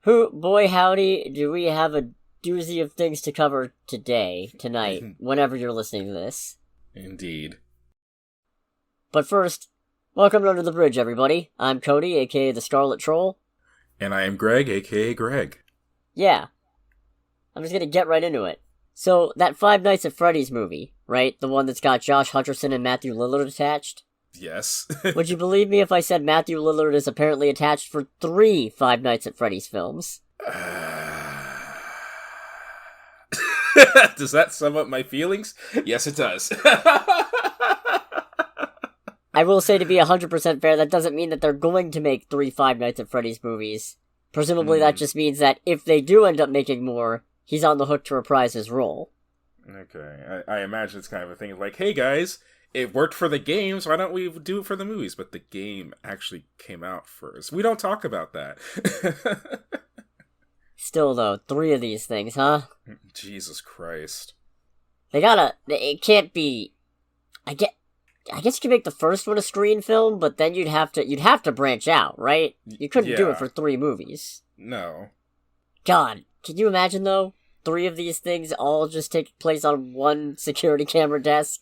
Boy howdy, do we have a doozy of things to cover tonight, whenever you're listening to this. Indeed. But first, welcome to Under the Bridge, everybody. I'm Cody, aka the Scarlet Troll. And I am Greg, aka Greg. Yeah. I'm just gonna get right into it. So, that Five Nights at Freddy's movie, right? The one that's got Josh Hutcherson and Matthew Lillard attached? Yes. Would you believe me if I said Matthew Lillard is apparently attached for 3 Five Nights at Freddy's films? Does that sum up my feelings? Yes, it does. I will say, to be 100% fair, that doesn't mean that they're going to make 3 Five Nights at Freddy's movies. Presumably that just means that if they do end up making more, he's on the hook to reprise his role. Okay, I imagine it's kind of a thing of like, hey guys, it worked for the games, why don't we do it for the movies? But the game actually came out first. We don't talk about that. Still though, 3 of these things, huh? Jesus Christ. It can't be, I guess you could make the first one a screen film, but then you'd have to branch out, right? You couldn't do it for 3 movies. No. God, can you imagine though? 3 of these things all just take place on one security camera desk?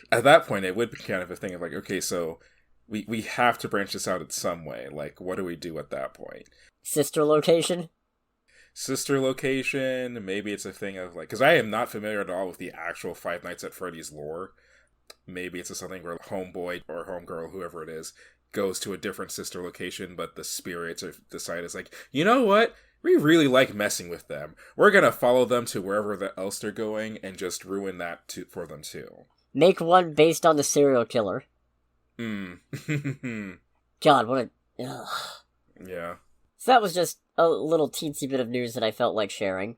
At that point, it would be kind of a thing of like, okay, so we have to branch this out in some way. Like, what do we do at that point? Sister location, maybe it's a thing of like, because I am not familiar at all with the actual Five Nights at Freddy's lore. Maybe it's something where homeboy or homegirl, whoever it is, goes to a different sister location, but the spirits decide it's like, you know what? We really like messing with them. We're gonna follow them to wherever else they're going and just ruin that for them too. Make one based on the serial killer. God, what a... Ugh. Yeah. So that was just a little teensy bit of news that I felt like sharing.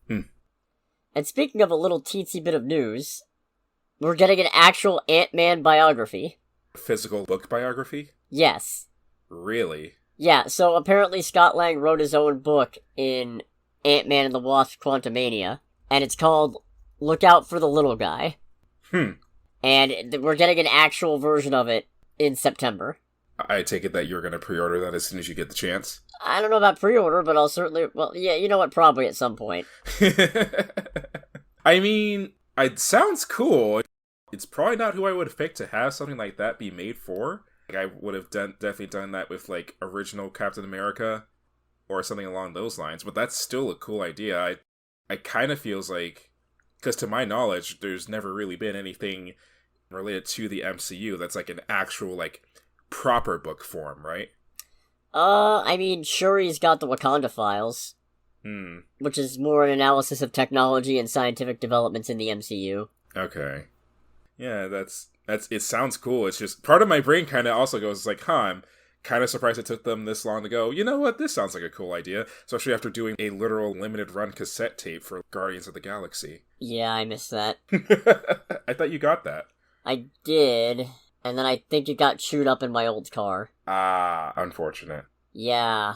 And speaking of a little teensy bit of news, we're getting an actual Ant-Man biography. Physical book biography? Yes. Really? Yeah, so apparently Scott Lang wrote his own book in Ant-Man and the Wasp: Quantumania, and it's called Look Out for the Little Guy. And we're getting an actual version of it in September. I take it that you're going to pre-order that as soon as you get the chance? I don't know about pre-order, but I'll certainly... Well, yeah, you know what? Probably at some point. I mean, it sounds cool. It's probably not who I would have picked to have something like that be made for. Like, I would have definitely done that with, like, original Captain America or something along those lines. But that's still a cool idea. I kind of feels like... Because to my knowledge, there's never really been anything related to the MCU that's, like, an actual, like, proper book form, right? I mean, Shuri's got the Wakanda Files. Which is more an analysis of technology and scientific developments in the MCU. Okay. Yeah, that's it sounds cool. It's just, part of my brain kind of also goes like, I'm kind of surprised it took them this long to go, you know what, this sounds like a cool idea. Especially after doing a literal limited run cassette tape for Guardians of the Galaxy. Yeah, I missed that. I thought you got that. I did, and then I think it got chewed up in my old car. Ah, unfortunate. Yeah.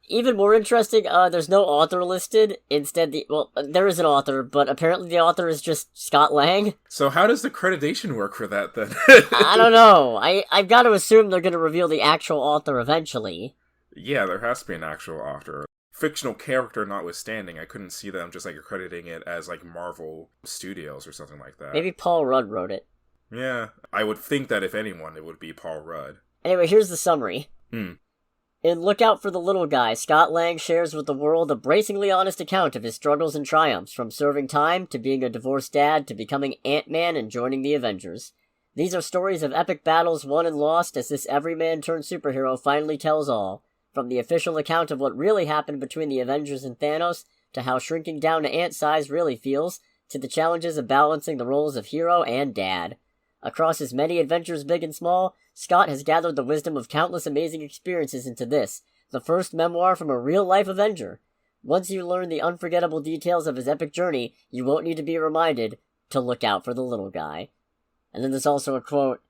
Even more interesting, there's no author listed. Instead, there is an author, but apparently the author is just Scott Lang. So how does the accreditation work for that, then? I don't know. I've got to assume they're going to reveal the actual author eventually. Yeah, there has to be an actual author. Fictional character notwithstanding, I couldn't see them just, like, accrediting it as, like, Marvel Studios or something like that. Maybe Paul Rudd wrote it. Yeah, I would think that if anyone, it would be Paul Rudd. Anyway, here's the summary. In Look Out for the Little Guy, Scott Lang shares with the world a bracingly honest account of his struggles and triumphs, from serving time, to being a divorced dad, to becoming Ant-Man and joining the Avengers. These are stories of epic battles won and lost as this everyman-turned-superhero finally tells all, from the official account of what really happened between the Avengers and Thanos, to how shrinking down to ant size really feels, to the challenges of balancing the roles of hero and dad. Across his many adventures big and small, Scott has gathered the wisdom of countless amazing experiences into this, the first memoir from a real-life Avenger. Once you learn the unforgettable details of his epic journey, you won't need to be reminded to look out for the little guy. And then there's also a quote,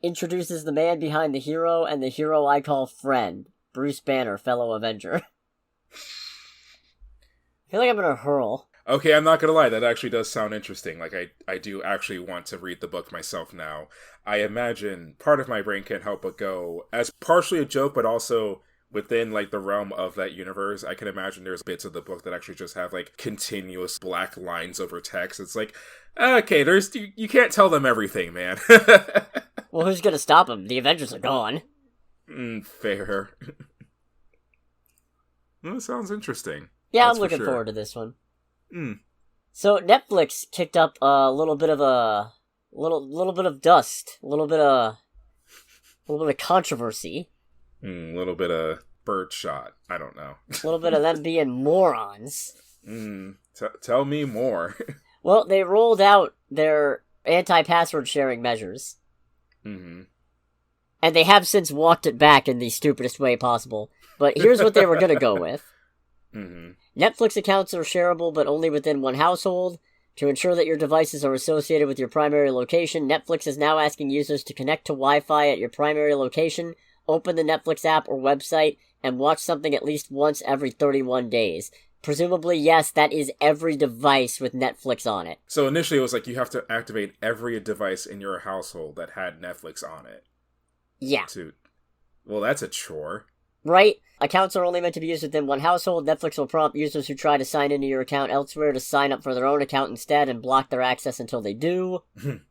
introduces the man behind the hero and the hero I call friend, Bruce Banner, fellow Avenger. I feel like I'm gonna hurl. Okay, I'm not gonna lie, that actually does sound interesting. Like, I do actually want to read the book myself now. I imagine part of my brain can't help but go, as partially a joke, but also within like the realm of that universe, I can imagine there's bits of the book that actually just have like continuous black lines over text. It's like, okay, you can't tell them everything, man. Well, who's gonna stop them? The Avengers are gone. Fair. Well, that sounds interesting. Yeah, I'm looking forward to this one. Mm. So Netflix kicked up a little bit of dust, a little bit of controversy. A little bit of birdshot. I don't know. A little bit of them being morons. Tell me more. Well, they rolled out their anti-password sharing measures. Mm-hmm. And they have since walked it back in the stupidest way possible. But here's what they were going to go with. Mm-hmm. Netflix accounts are shareable, but only within one household. To ensure that your devices are associated with your primary location, Netflix is now asking users to connect to Wi-Fi at your primary location, open the Netflix app or website, and watch something at least once every 31 days. Presumably, yes, that is every device with Netflix on it. So initially it was like you have to activate every device in your household that had Netflix on it. Yeah. Well, that's a chore. Right? Accounts are only meant to be used within one household. Netflix will prompt users who try to sign into your account elsewhere to sign up for their own account instead and block their access until they do.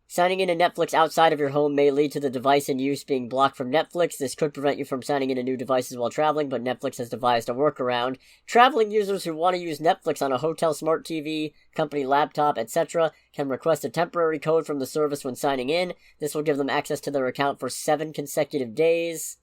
Signing into Netflix outside of your home may lead to the device in use being blocked from Netflix. This could prevent you from signing into new devices while traveling, but Netflix has devised a workaround. Traveling users who want to use Netflix on a hotel smart TV, company laptop, etc. can request a temporary code from the service when signing in. This will give them access to their account for 7 consecutive days.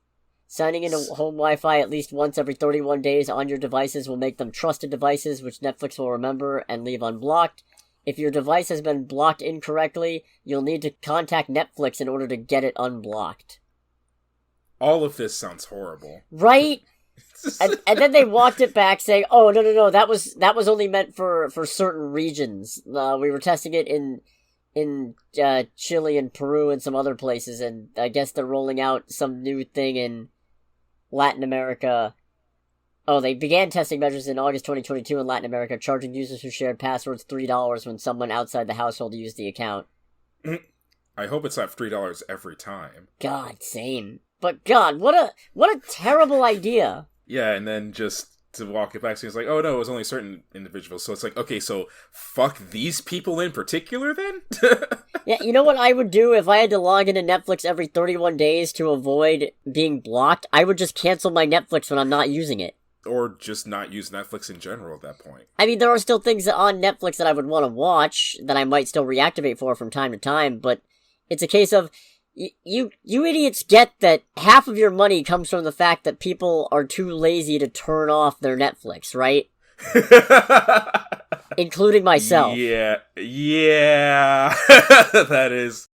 Signing into home Wi-Fi at least once every 31 days on your devices will make them trusted devices, which Netflix will remember and leave unblocked. If your device has been blocked incorrectly, you'll need to contact Netflix in order to get it unblocked. All of this sounds horrible. Right? and then they walked it back saying, oh, no, that was only meant for certain regions. We were testing it in Chile and Peru and some other places, and I guess they're rolling out some new thing in Latin America. Oh, they began testing measures in August 2022 in Latin America, charging users who shared passwords $3 when someone outside the household used the account. I hope it's not $3 every time. God, same. But God, what a terrible idea. Yeah, and then just to walk it back, so it's like, oh no, it was only certain individuals. So it's like, okay, so fuck these people in particular then? Yeah, you know what I would do if I had to log into Netflix every 31 days to avoid being blocked? I would just cancel my Netflix when I'm not using it. Or just not use Netflix in general at that point. I mean, there are still things on Netflix that I would want to watch that I might still reactivate for from time to time, but it's a case of, you idiots get that half of your money comes from the fact that people are too lazy to turn off their Netflix, right? Including myself. Yeah. That is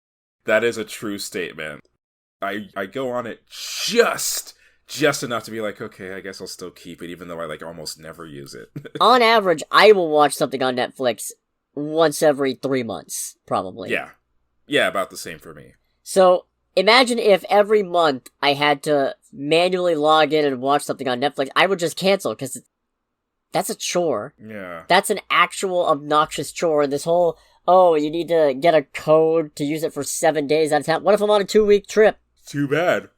a true statement. I go on it just enough to be like, okay, I guess I'll still keep it, even though I like almost never use it. On average, I will watch something on Netflix once every 3 months, probably. Yeah, about the same for me. So, imagine if every month I had to manually log in and watch something on Netflix. I would just cancel, because that's a chore. Yeah. That's an actual obnoxious chore, and this whole, oh, you need to get a code to use it for 7 days at a time. What if I'm on a 2-week trip? Too bad.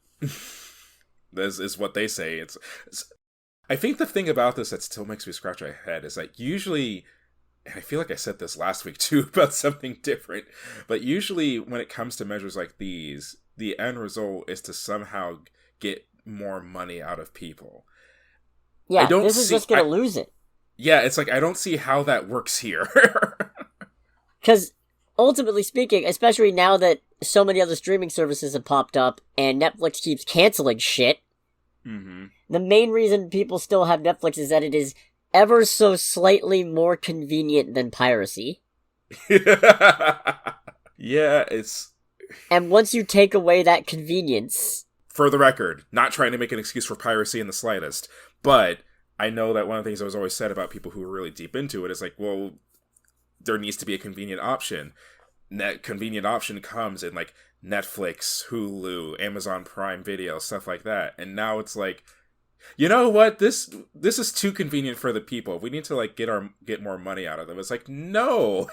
This is what they say. It's I think the thing about this that still makes me scratch my head is that usually, and I feel like I said this last week too about something different, but usually when it comes to measures like these, the end result is to somehow get more money out of people. Yeah, this is just going to lose it. Yeah, it's like, I don't see how that works here. Because, ultimately speaking, especially now that so many other streaming services have popped up, and Netflix keeps canceling shit, the main reason people still have Netflix is that it is ever so slightly more convenient than piracy. Yeah, it's... And once you take away that convenience... For the record, not trying to make an excuse for piracy in the slightest, but I know that one of the things that was always said about people who are really deep into it is like, well, there needs to be a convenient option. That convenient option comes in like Netflix, Hulu, Amazon Prime Video, stuff like that. And now it's like, you know what? This is too convenient for the people. We need to like get more money out of them. It's like, no,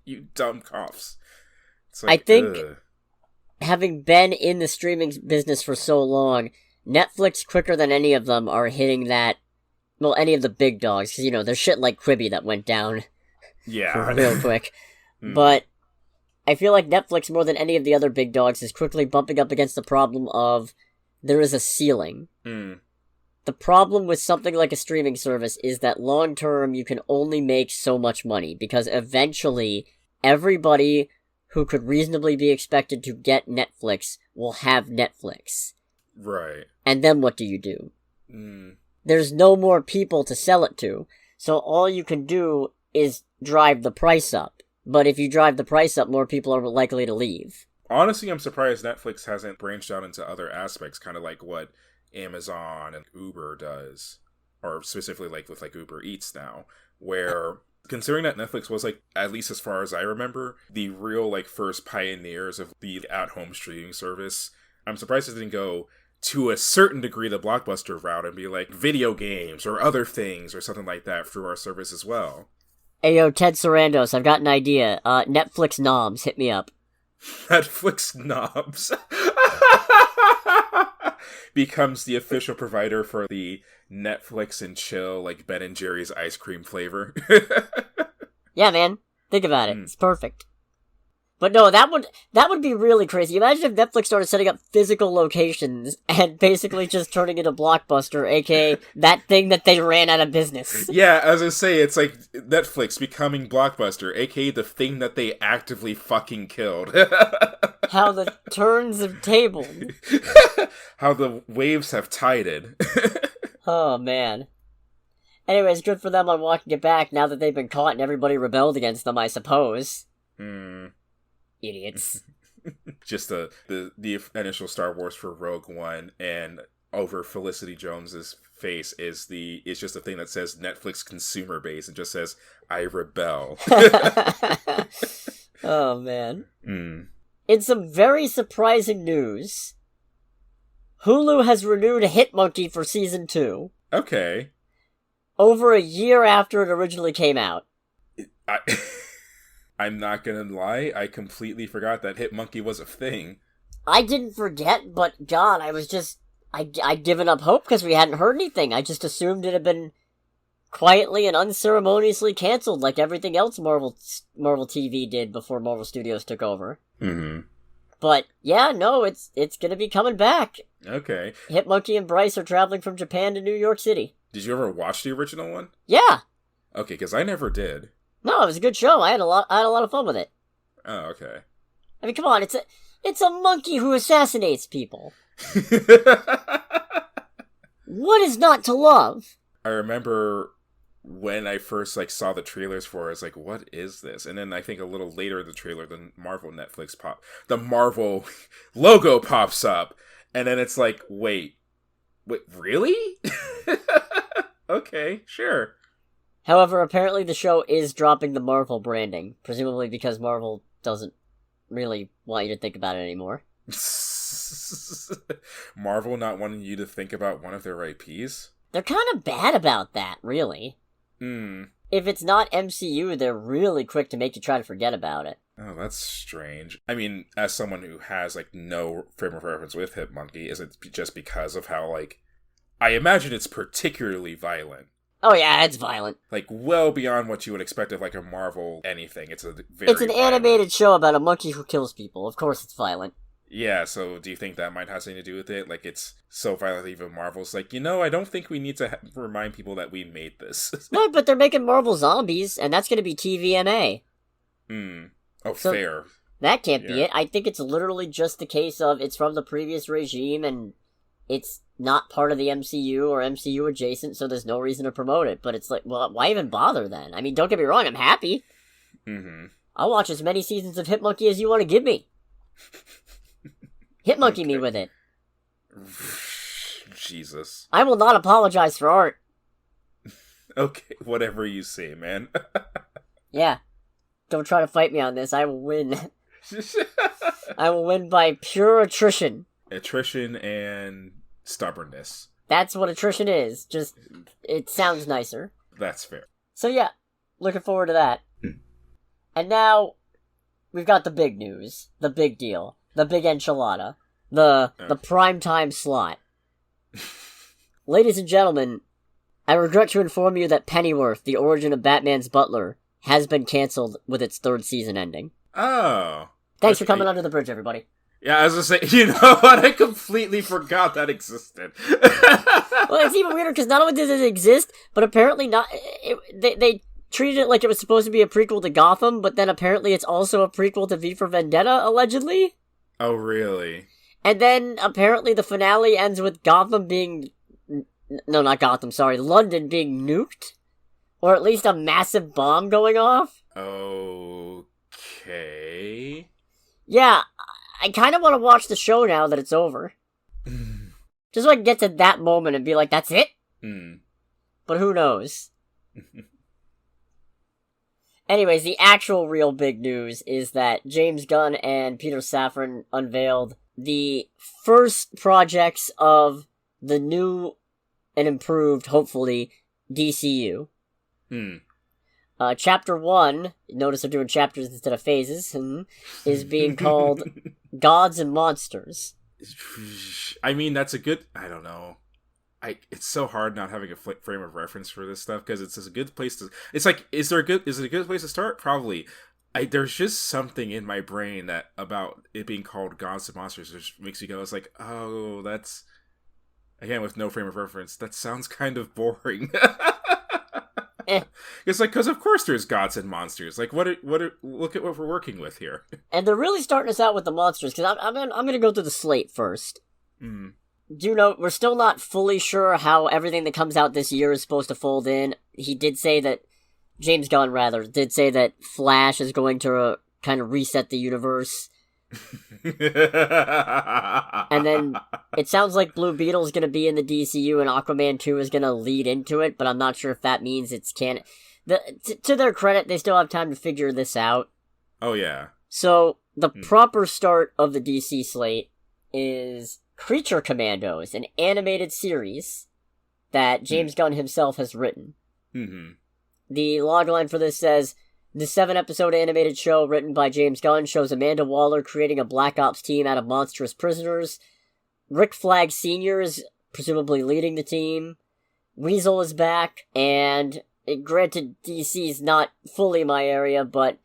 you dumb cops. It's like, I think having been in the streaming business for so long, Netflix, quicker than any of them, are hitting that, well, any of the big dogs, because, there's shit like Quibi that went down real quick. But I feel like Netflix, more than any of the other big dogs, is quickly bumping up against the problem of there is a ceiling. The problem with something like a streaming service is that long-term you can only make so much money, because eventually everybody who could reasonably be expected to get Netflix will have Netflix. Right. And then what do you do? There's no more people to sell it to, so all you can do is drive the price up. But if you drive the price up, more people are likely to leave. Honestly, I'm surprised Netflix hasn't branched out into other aspects, kind of like what Amazon and Uber does, or specifically like with like Uber Eats now, where considering that Netflix was like, at least as far as I remember, the real like first pioneers of the at-home streaming service, I'm surprised it didn't go to a certain degree the Blockbuster route and be like video games or other things or something like that through our service as well. Ayo, Ted Sarandos, I've got an idea. Netflix Noms, hit me up. Netflix Knobs becomes the official provider for the Netflix and chill, like Ben and Jerry's ice cream flavor. Yeah, man. Think about it. It's perfect. But no, that would be really crazy. Imagine if Netflix started setting up physical locations and basically just turning into Blockbuster, aka that thing that they ran out of business. Yeah, as I say, it's like Netflix becoming Blockbuster, aka the thing that they actively fucking killed. How the turns have tabled. How the waves have tided. Oh, man. Anyways, good for them on walking it back now that they've been caught and everybody rebelled against them, I suppose. Idiots. Just the initial Star Wars for Rogue One, and over Felicity Jones's face is just a thing that says Netflix consumer base and just says, I rebel. Oh, man. In some very surprising news, Hulu has renewed Hitmonkey for Season 2. Okay. Over a year after it originally came out. I'm not gonna lie, I completely forgot that Hitmonkey was a thing. I didn't forget, but God, I'd given up hope because we hadn't heard anything. I just assumed it had been quietly and unceremoniously canceled like everything else Marvel TV did before Marvel Studios took over. But yeah, no, it's gonna be coming back. Okay. Hitmonkey and Bryce are traveling from Japan to New York City. Did you ever watch the original one? Yeah. Okay, because I never did. No, it was a good show. I had a lot of fun with it. Oh, okay. I mean, come on, it's a monkey who assassinates people. What is not to love? I remember when I first saw the trailers for it, I was like, what is this? And then I think a little later in the trailer, the Marvel logo pops up, and then it's like, wait, really? Okay, sure. However, apparently the show is dropping the Marvel branding, presumably because Marvel doesn't really want you to think about it anymore. Marvel not wanting you to think about one of their IPs? They're kind of bad about that, really. If it's not MCU, they're really quick to make you try to forget about it. Oh, that's strange. I mean, as someone who has, no frame of reference with Hitmonkey, is it just because of how, I imagine it's particularly violent. Oh yeah, it's violent. Well beyond what you would expect of, a Marvel anything. It's an violent animated show about a monkey who kills people. Of course it's violent. Yeah, so do you think that might have something to do with it? It's so violent that even Marvel's I don't think we need to remind people that we made this. No, but they're making Marvel Zombies, and that's going to be TVMA. Oh, so fair. That can't be it. I think it's literally just the case of it's from the previous regime, and it's not part of the MCU or MCU adjacent, so there's no reason to promote it. But it's well, why even bother then? I mean, don't get me wrong, I'm happy. I'll watch as many seasons of Hitmonkey as you want to give me. Hitmonkey me with it. Jesus. I will not apologize for art. Okay, whatever you say, man. Yeah. Don't try to fight me on this. I will win. I will win by pure attrition. Attrition and stubbornness. That's what attrition is. Just, it sounds nicer. That's fair. So yeah, looking forward to that. And now, we've got the big news. The big deal. The big enchilada. The primetime slot. Ladies and gentlemen, I regret to inform you that Pennyworth, the origin of Batman's butler, has been cancelled with its 3rd season ending. Oh. Thanks for coming under the bridge, everybody. Yeah, I was gonna say, you know what? I completely forgot that existed. Well, it's even weirder because not only does it exist, but apparently they treated it like it was supposed to be a prequel to Gotham, but then apparently it's also a prequel to V for Vendetta, allegedly. Oh, really? And then apparently the finale ends with Gotham being... No, not Gotham, sorry. London being nuked? Or at least a massive bomb going off? Okay. Yeah, I kind of want to watch the show now that it's over. Just so I can get to that moment and be like, that's it? But who knows? Anyways, the actual real big news is that James Gunn and Peter Safran unveiled the first projects of the new and improved, hopefully, DCU. Chapter 1, notice they're doing chapters instead of phases, is being called Gods and Monsters. I mean, that's a good... I don't know. It's so hard not having a frame of reference for this stuff, because it's a good place to... It's like, is it a good place to start? Probably. There's just something in my brain that about it being called Gods and Monsters just makes me go, it's like, oh, that's... Again, with no frame of reference, that sounds kind of boring. It's like, because of course there's gods and monsters. Like, look at what we're working with here. And they're really starting us out with the monsters, because I'm going to go through the slate first. Do you know, we're still not fully sure how everything that comes out this year is supposed to fold in. He did say that, James Gunn, rather, did say that Flash is going to kind of reset the universe. And then it sounds like Blue Beetle's gonna be in the DCU and Aquaman 2 is gonna lead into it, but I'm not sure if that means it's canon. To their credit, they still have time to figure this out. Oh, yeah. So, the proper start of the DC slate is Creature Commandos, an animated series that James Gunn himself has written. The logline for this says, the 7-episode animated show written by James Gunn shows Amanda Waller creating a Black Ops team out of monstrous prisoners. Rick Flag Sr. is presumably leading the team. Weasel is back, and granted, DC's not fully my area, but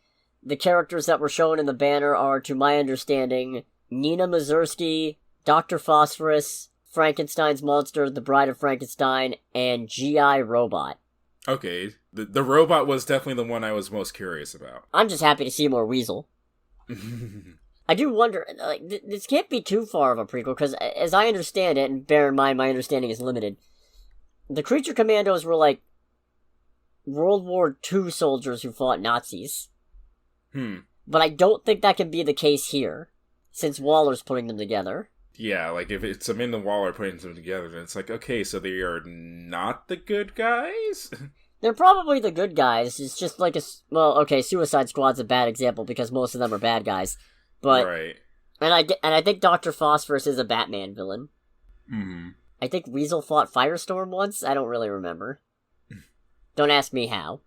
the characters that were shown in the banner are, to my understanding, Nina Mazursky, Dr. Phosphorus, Frankenstein's Monster, The Bride of Frankenstein, and G.I. Robot. Okay, the robot was definitely the one I was most curious about. I'm just happy to see more Weasel. I do wonder, like, this can't be too far of a prequel, because as I understand it, and bear in mind my understanding is limited, the Creature Commandos were like World War II soldiers who fought Nazis. But I don't think that can be the case here, since Waller's putting them together. Yeah, like, if it's Amanda Waller putting them together, then it's like, okay, so they are not the good guys? They're probably the good guys. It's just like Suicide Squad's a bad example because most of them are bad guys. But right. And I think Dr. Phosphorus is a Batman villain. I think Weasel fought Firestorm once. I don't really remember. Don't ask me how.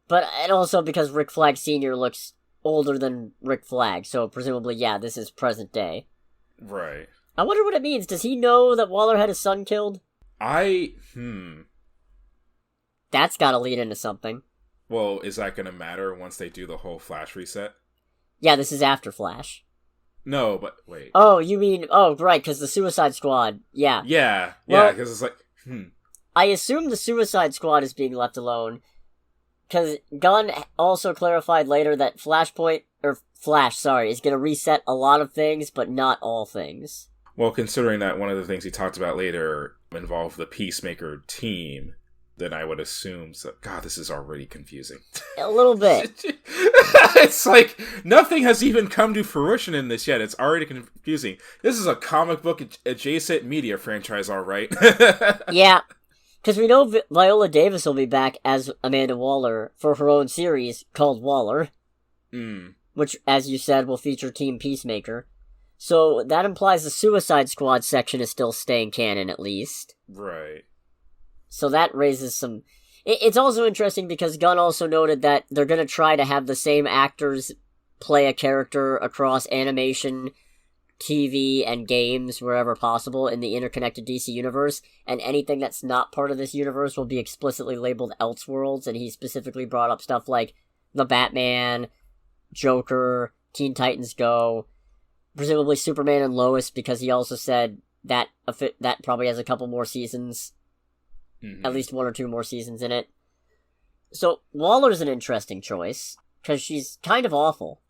And also because Rick Flag Sr. looks older than Rick Flag, so presumably, yeah, this is present day. Right. I wonder what it means. Does he know that Waller had his son killed? That's gotta lead into something. Well, is that gonna matter once they do the whole Flash reset? Yeah, this is after Flash. No, but wait. Oh, you mean... Oh, right, because the Suicide Squad. Yeah. Yeah, because it's like... I assume the Suicide Squad is being left alone, because Gunn also clarified later that Flash, is gonna reset a lot of things, but not all things. Well, considering that one of the things he talked about later involved the Peacemaker team, then I would assume... God, this is already confusing. A little bit. It's like, nothing has even come to fruition in this yet. It's already confusing. This is a comic book adjacent media franchise, alright. Yeah. Because we know Viola Davis will be back as Amanda Waller for her own series called Waller. Which, as you said, will feature Team Peacemaker. So that implies the Suicide Squad section is still staying canon, at least. Right. So that raises some... It's also interesting because Gunn also noted that they're going to try to have the same actors play a character across animation TV and games wherever possible in the interconnected DC universe, and anything that's not part of this universe will be explicitly labeled Elseworlds, and he specifically brought up stuff like the Batman, Joker, Teen Titans Go, presumably Superman and Lois, because he also said that probably has a couple more seasons, at least 1 or 2 more seasons in it. So Waller's an interesting choice, because she's kind of awful.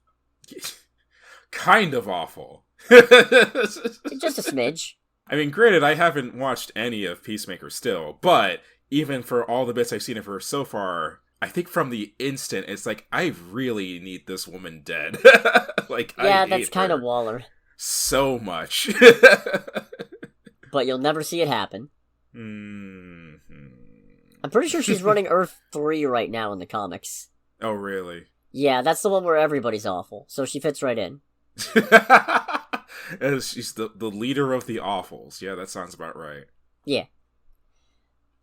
Kind of awful. Just a smidge. I mean, granted, I haven't watched any of Peacemaker still, but even for all the bits I've seen of her so far, I think from the instant, it's like, I really need this woman dead. Yeah, that's kind of Waller. So much. But you'll never see it happen. Mm-hmm. I'm pretty sure she's running Earth 3 right now in the comics. Oh, really? Yeah, that's the one where everybody's awful, so she fits right in. She's the leader of the awfuls. Yeah, that sounds about right. Yeah.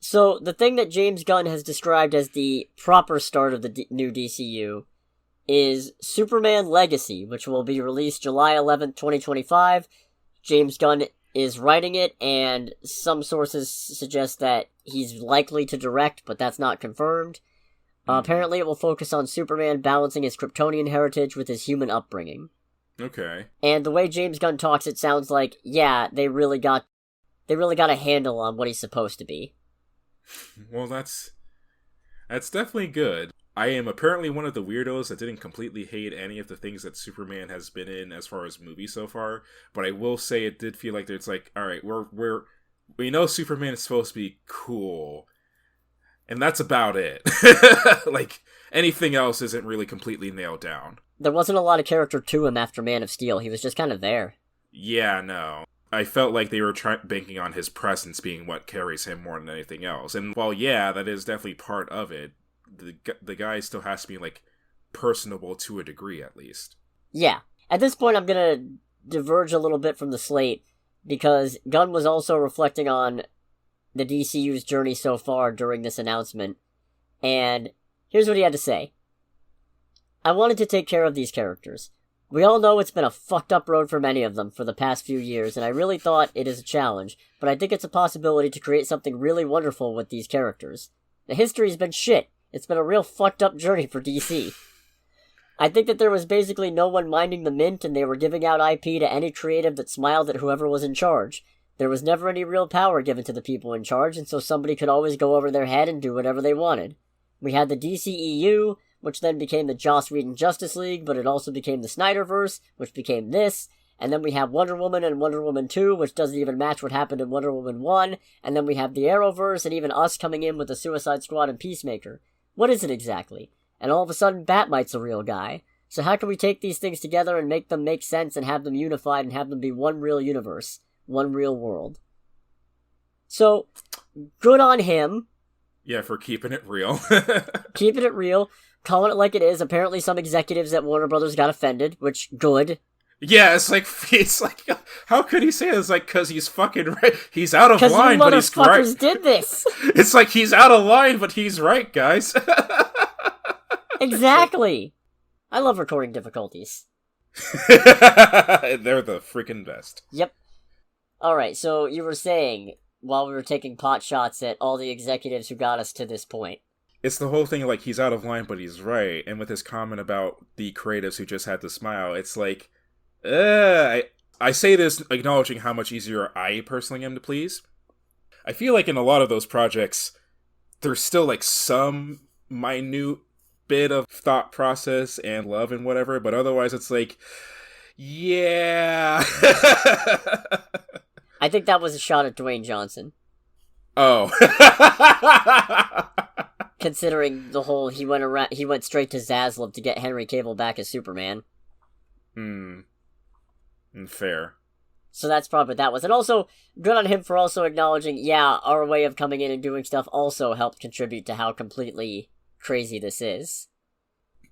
So, the thing that James Gunn has described as the proper start of the new DCU is Superman Legacy, which will be released July 11th, 2025. James Gunn is writing it, and some sources suggest that he's likely to direct, but that's not confirmed. Apparently it will focus on Superman balancing his Kryptonian heritage with his human upbringing. Okay. And the way James Gunn talks, it sounds like, yeah, they really got a handle on what he's supposed to be. Well, that's definitely good. I am apparently one of the weirdos that didn't completely hate any of the things that Superman has been in as far as movies so far, but I will say it did feel like it's like, all right, we know Superman is supposed to be cool, and that's about it. Like, anything else isn't really completely nailed down. There wasn't a lot of character to him after Man of Steel. He was just kind of there. Yeah, no. I felt like they were banking on his presence being what carries him more than anything else. And while, yeah, that is definitely part of it, the guy still has to be, like, personable to a degree, at least. Yeah. At this point, I'm gonna diverge a little bit from the slate, because Gunn was also reflecting on the DCU's journey so far during this announcement, and here's what he had to say. I wanted to take care of these characters. We all know it's been a fucked up road for many of them for the past few years, and I really thought it is a challenge, but I think it's a possibility to create something really wonderful with these characters. The history's been shit. It's been a real fucked up journey for DC. I think that there was basically no one minding the mint, and they were giving out IP to any creative that smiled at whoever was in charge. There was never any real power given to the people in charge, and so somebody could always go over their head and do whatever they wanted. We had the DCEU, which then became the Joss Whedon Justice League, but it also became the Snyderverse, which became this, and then we have Wonder Woman and Wonder Woman 2, which doesn't even match what happened in Wonder Woman 1, and then we have the Arrowverse, and even us coming in with the Suicide Squad and Peacemaker. What is it exactly? And all of a sudden, Batmite's a real guy. So how can we take these things together and make them make sense and have them unified and have them be one real universe? One real world. So, good on him. Yeah, for keeping it real. Keeping it real. Calling it like it is. Apparently some executives at Warner Brothers got offended, which, good. Yeah, it's like, how could he say it? It's like, cause he's fucking right. He's out of line, but he's right. Because you motherfuckers did this. It's like, he's out of line, but he's right, guys. Exactly. I love recording difficulties. They're the freaking best. Yep. Alright, so you were saying, while we were taking pot shots at all the executives who got us to this point. It's the whole thing, like, he's out of line, but he's right. And with his comment about the creatives who just had to smile, it's like, I say this acknowledging how much easier I personally am to please. I feel like in a lot of those projects, there's still, like, some minute bit of thought process and love and whatever, but otherwise it's like, yeah. I think that was a shot at Dwayne Johnson. Oh. Considering the whole, he went straight to Zaslav to get Henry Cavill back as Superman. Fair. So that's probably what that was. And also, good on him for also acknowledging, yeah, our way of coming in and doing stuff also helped contribute to how completely crazy this is.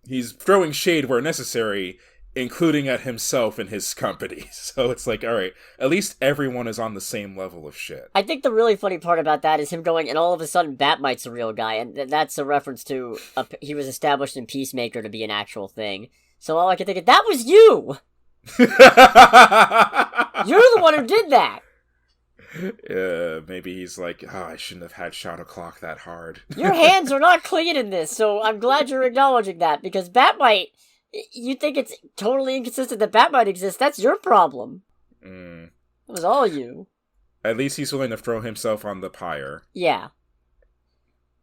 He's throwing shade where necessary, including at himself and his company. So it's like, alright, at least everyone is on the same level of shit. I think the really funny part about that is him going, and all of a sudden Batmite's a real guy, and that's a reference to, he was established in Peacemaker to be an actual thing. So all I can think of, that was you! You're the one who did that! Maybe he's like, oh, I shouldn't have had Shadow Clock that hard. Your hands are not clean in this, so I'm glad you're acknowledging that, because Batmite, you think it's totally inconsistent that Batmite exists, that's your problem. It was all you. At least he's willing to throw himself on the pyre. Yeah.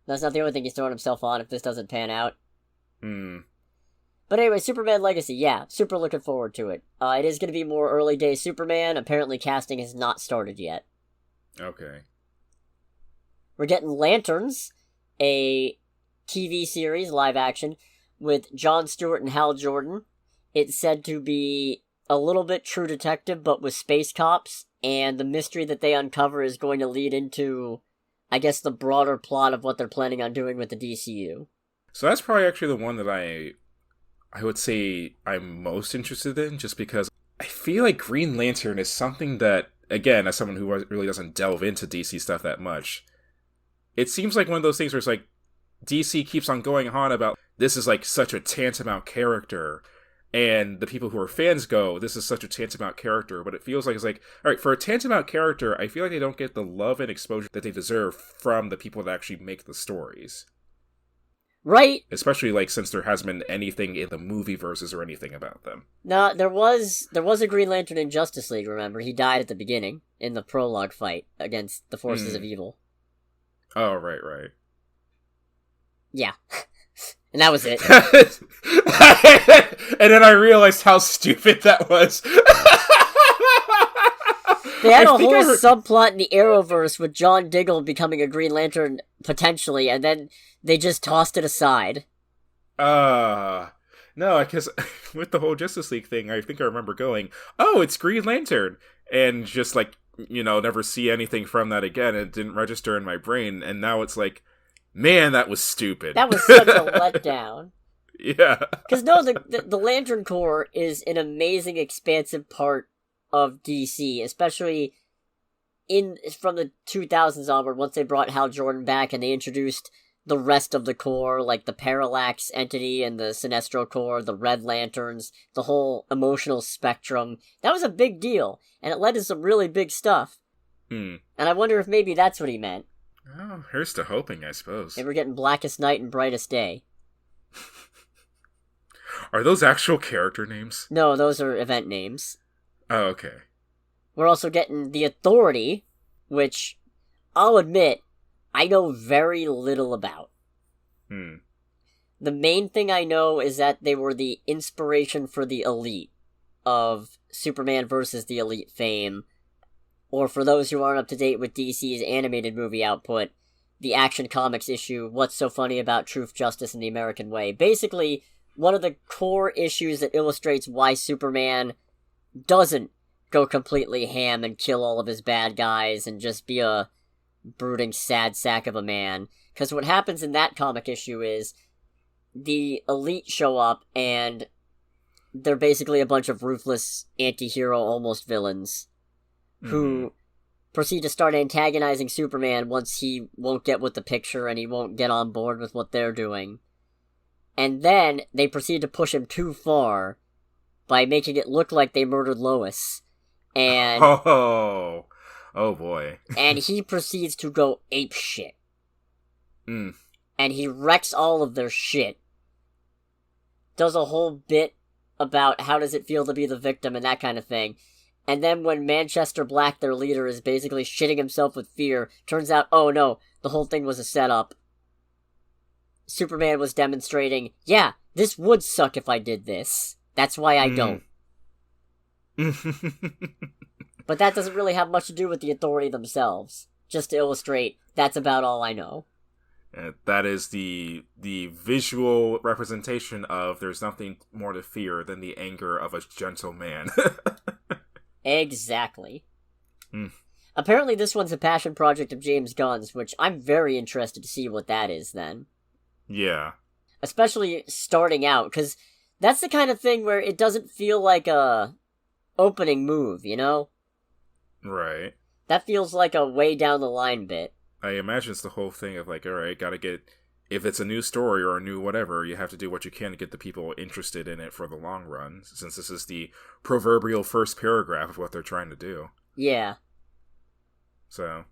That's not the only thing he's throwing himself on if this doesn't pan out. But anyway, Superman Legacy, yeah, super looking forward to it. It is going to be more early day Superman. Apparently casting has not started yet. Okay. We're getting Lanterns, a TV series, live action, with Jon Stewart and Hal Jordan. It's said to be a little bit True Detective, but with space cops, and the mystery that they uncover is going to lead into, I guess, the broader plot of what they're planning on doing with the DCU. So that's probably actually the one that I would say I'm most interested in, just because I feel like Green Lantern is something that, again, as someone who really doesn't delve into DC stuff that much, it seems like one of those things where it's like, DC keeps on going on about, this is like such a tantamount character, and the people who are fans go, this is such a tantamount character, but it feels like it's like, alright, for a tantamount character, I feel like they don't get the love and exposure that they deserve from the people that actually make the stories. Right. Especially, like, since there hasn't been anything in the movie verses or anything about them. No, there was a Green Lantern in Justice League, remember? He died at the beginning, in the prologue fight against the forces of evil. Oh, right. Yeah. And that was it. And then I realized how stupid that was. They had a whole subplot in the Arrowverse with John Diggle becoming a Green Lantern, potentially, and then they just tossed it aside. No, because with the whole Justice League thing, I think I remember going, oh, it's Green Lantern, and just, like, you know, never see anything from that again. It didn't register in my brain, and now it's like, man, that was stupid. That was such a letdown. Yeah. Because, no, the Lantern Corps is an amazing, expansive part of DC, especially from the 2000s onward, once they brought Hal Jordan back and they introduced the rest of the Corps, like the Parallax entity and the Sinestro Corps, the Red Lanterns, the whole emotional spectrum. That was a big deal, and it led to some really big stuff. And I wonder if maybe that's what he meant. Oh, here's to hoping, I suppose. Maybe we're getting Blackest Night and Brightest Day. Are those actual character names? No, those are event names. Oh, okay. We're also getting The Authority, which, I'll admit, I know very little about. The main thing I know is that they were the inspiration for the Elite of Superman vs. the Elite fame, or for those who aren't up to date with DC's animated movie output, the Action Comics issue, What's So Funny About Truth, Justice, and the American Way. Basically, one of the core issues that illustrates why Superman doesn't go completely ham and kill all of his bad guys and just be a brooding sad sack of a man. Because what happens in that comic issue is the Elite show up and they're basically a bunch of ruthless anti-hero almost villains who proceed to start antagonizing Superman once he won't get with the picture and he won't get on board with what they're doing. And then they proceed to push him too far by making it look like they murdered Lois. And oh boy. And he proceeds to go apeshit. And he wrecks all of their shit. Does a whole bit about how does it feel to be the victim and that kind of thing. And then when Manchester Black, their leader, is basically shitting himself with fear, turns out, oh no, the whole thing was a setup. Superman was demonstrating, yeah, this would suck if I did this. That's why I don't. But that doesn't really have much to do with the Authority themselves. Just to illustrate, that's about all I know. That is the visual representation of there's nothing more to fear than the anger of a gentle man. Exactly. Apparently this one's a passion project of James Gunn's, which I'm very interested to see what that is then. Yeah. Especially starting out, because that's the kind of thing where it doesn't feel like a opening move, you know? Right. That feels like a way down the line bit. I imagine it's the whole thing of like, alright, gotta get if it's a new story or a new whatever, you have to do what you can to get the people interested in it for the long run, since this is the proverbial first paragraph of what they're trying to do. Yeah. So,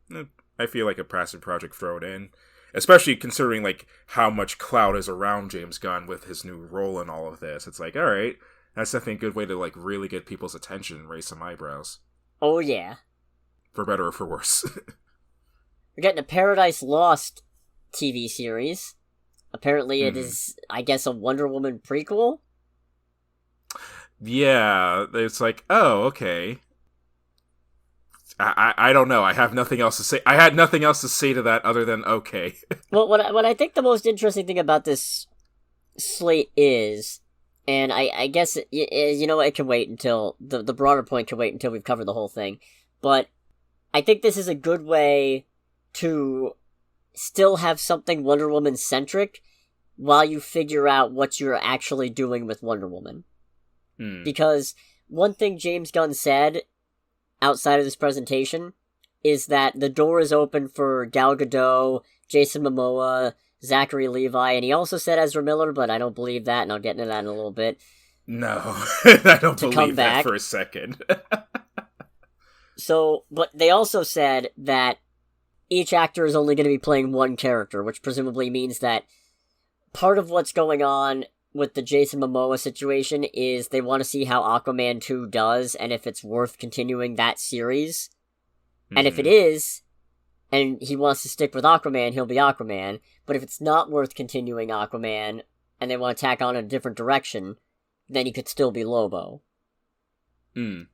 I feel like a passive project, throw it in. Especially considering, like, how much clout is around James Gunn with his new role in all of this. It's like, alright, that's definitely a good way to, like, really get people's attention and raise some eyebrows. Oh, yeah. For better or for worse. We're getting a Paradise Lost TV series. Apparently it is, I guess, a Wonder Woman prequel? Yeah, it's like, oh, okay. I don't know. I have nothing else to say. I had nothing else to say to that other than okay. Well, what I think the most interesting thing about this slate is, and I guess, you know, it can wait until, the broader point can wait until we've covered the whole thing, but I think this is a good way to still have something Wonder Woman-centric while you figure out what you're actually doing with Wonder Woman. Because one thing James Gunn said outside of this presentation is that the door is open for Gal Gadot, Jason Momoa, Zachary Levi, and he also said Ezra Miller, but I don't believe that, and I'll get into that in a little bit. No, I don't believe that for a second. So, but they also said that each actor is only going to be playing one character, which presumably means that part of what's going on with the Jason Momoa situation is they want to see how Aquaman 2 does, and if it's worth continuing that series. And if it is, and he wants to stick with Aquaman, he'll be Aquaman. But if it's not worth continuing Aquaman, and they want to tack on a different direction, then he could still be Lobo.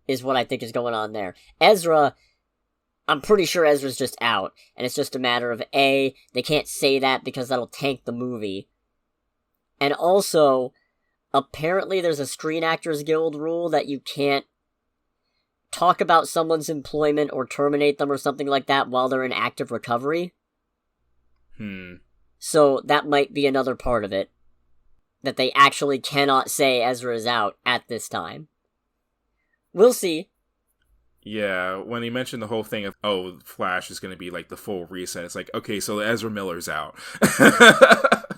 Is what I think is going on there. Ezra, I'm pretty sure Ezra's just out, and it's just a matter of A, they can't say that because that'll tank the movie. And also, apparently there's a Screen Actors Guild rule that you can't talk about someone's employment or terminate them or something like that while they're in active recovery. So that might be another part of it. That they actually cannot say Ezra is out at this time. We'll see. Yeah, when he mentioned the whole thing of, oh, Flash is going to be like the full reset, it's like, okay, so Ezra Miller's out.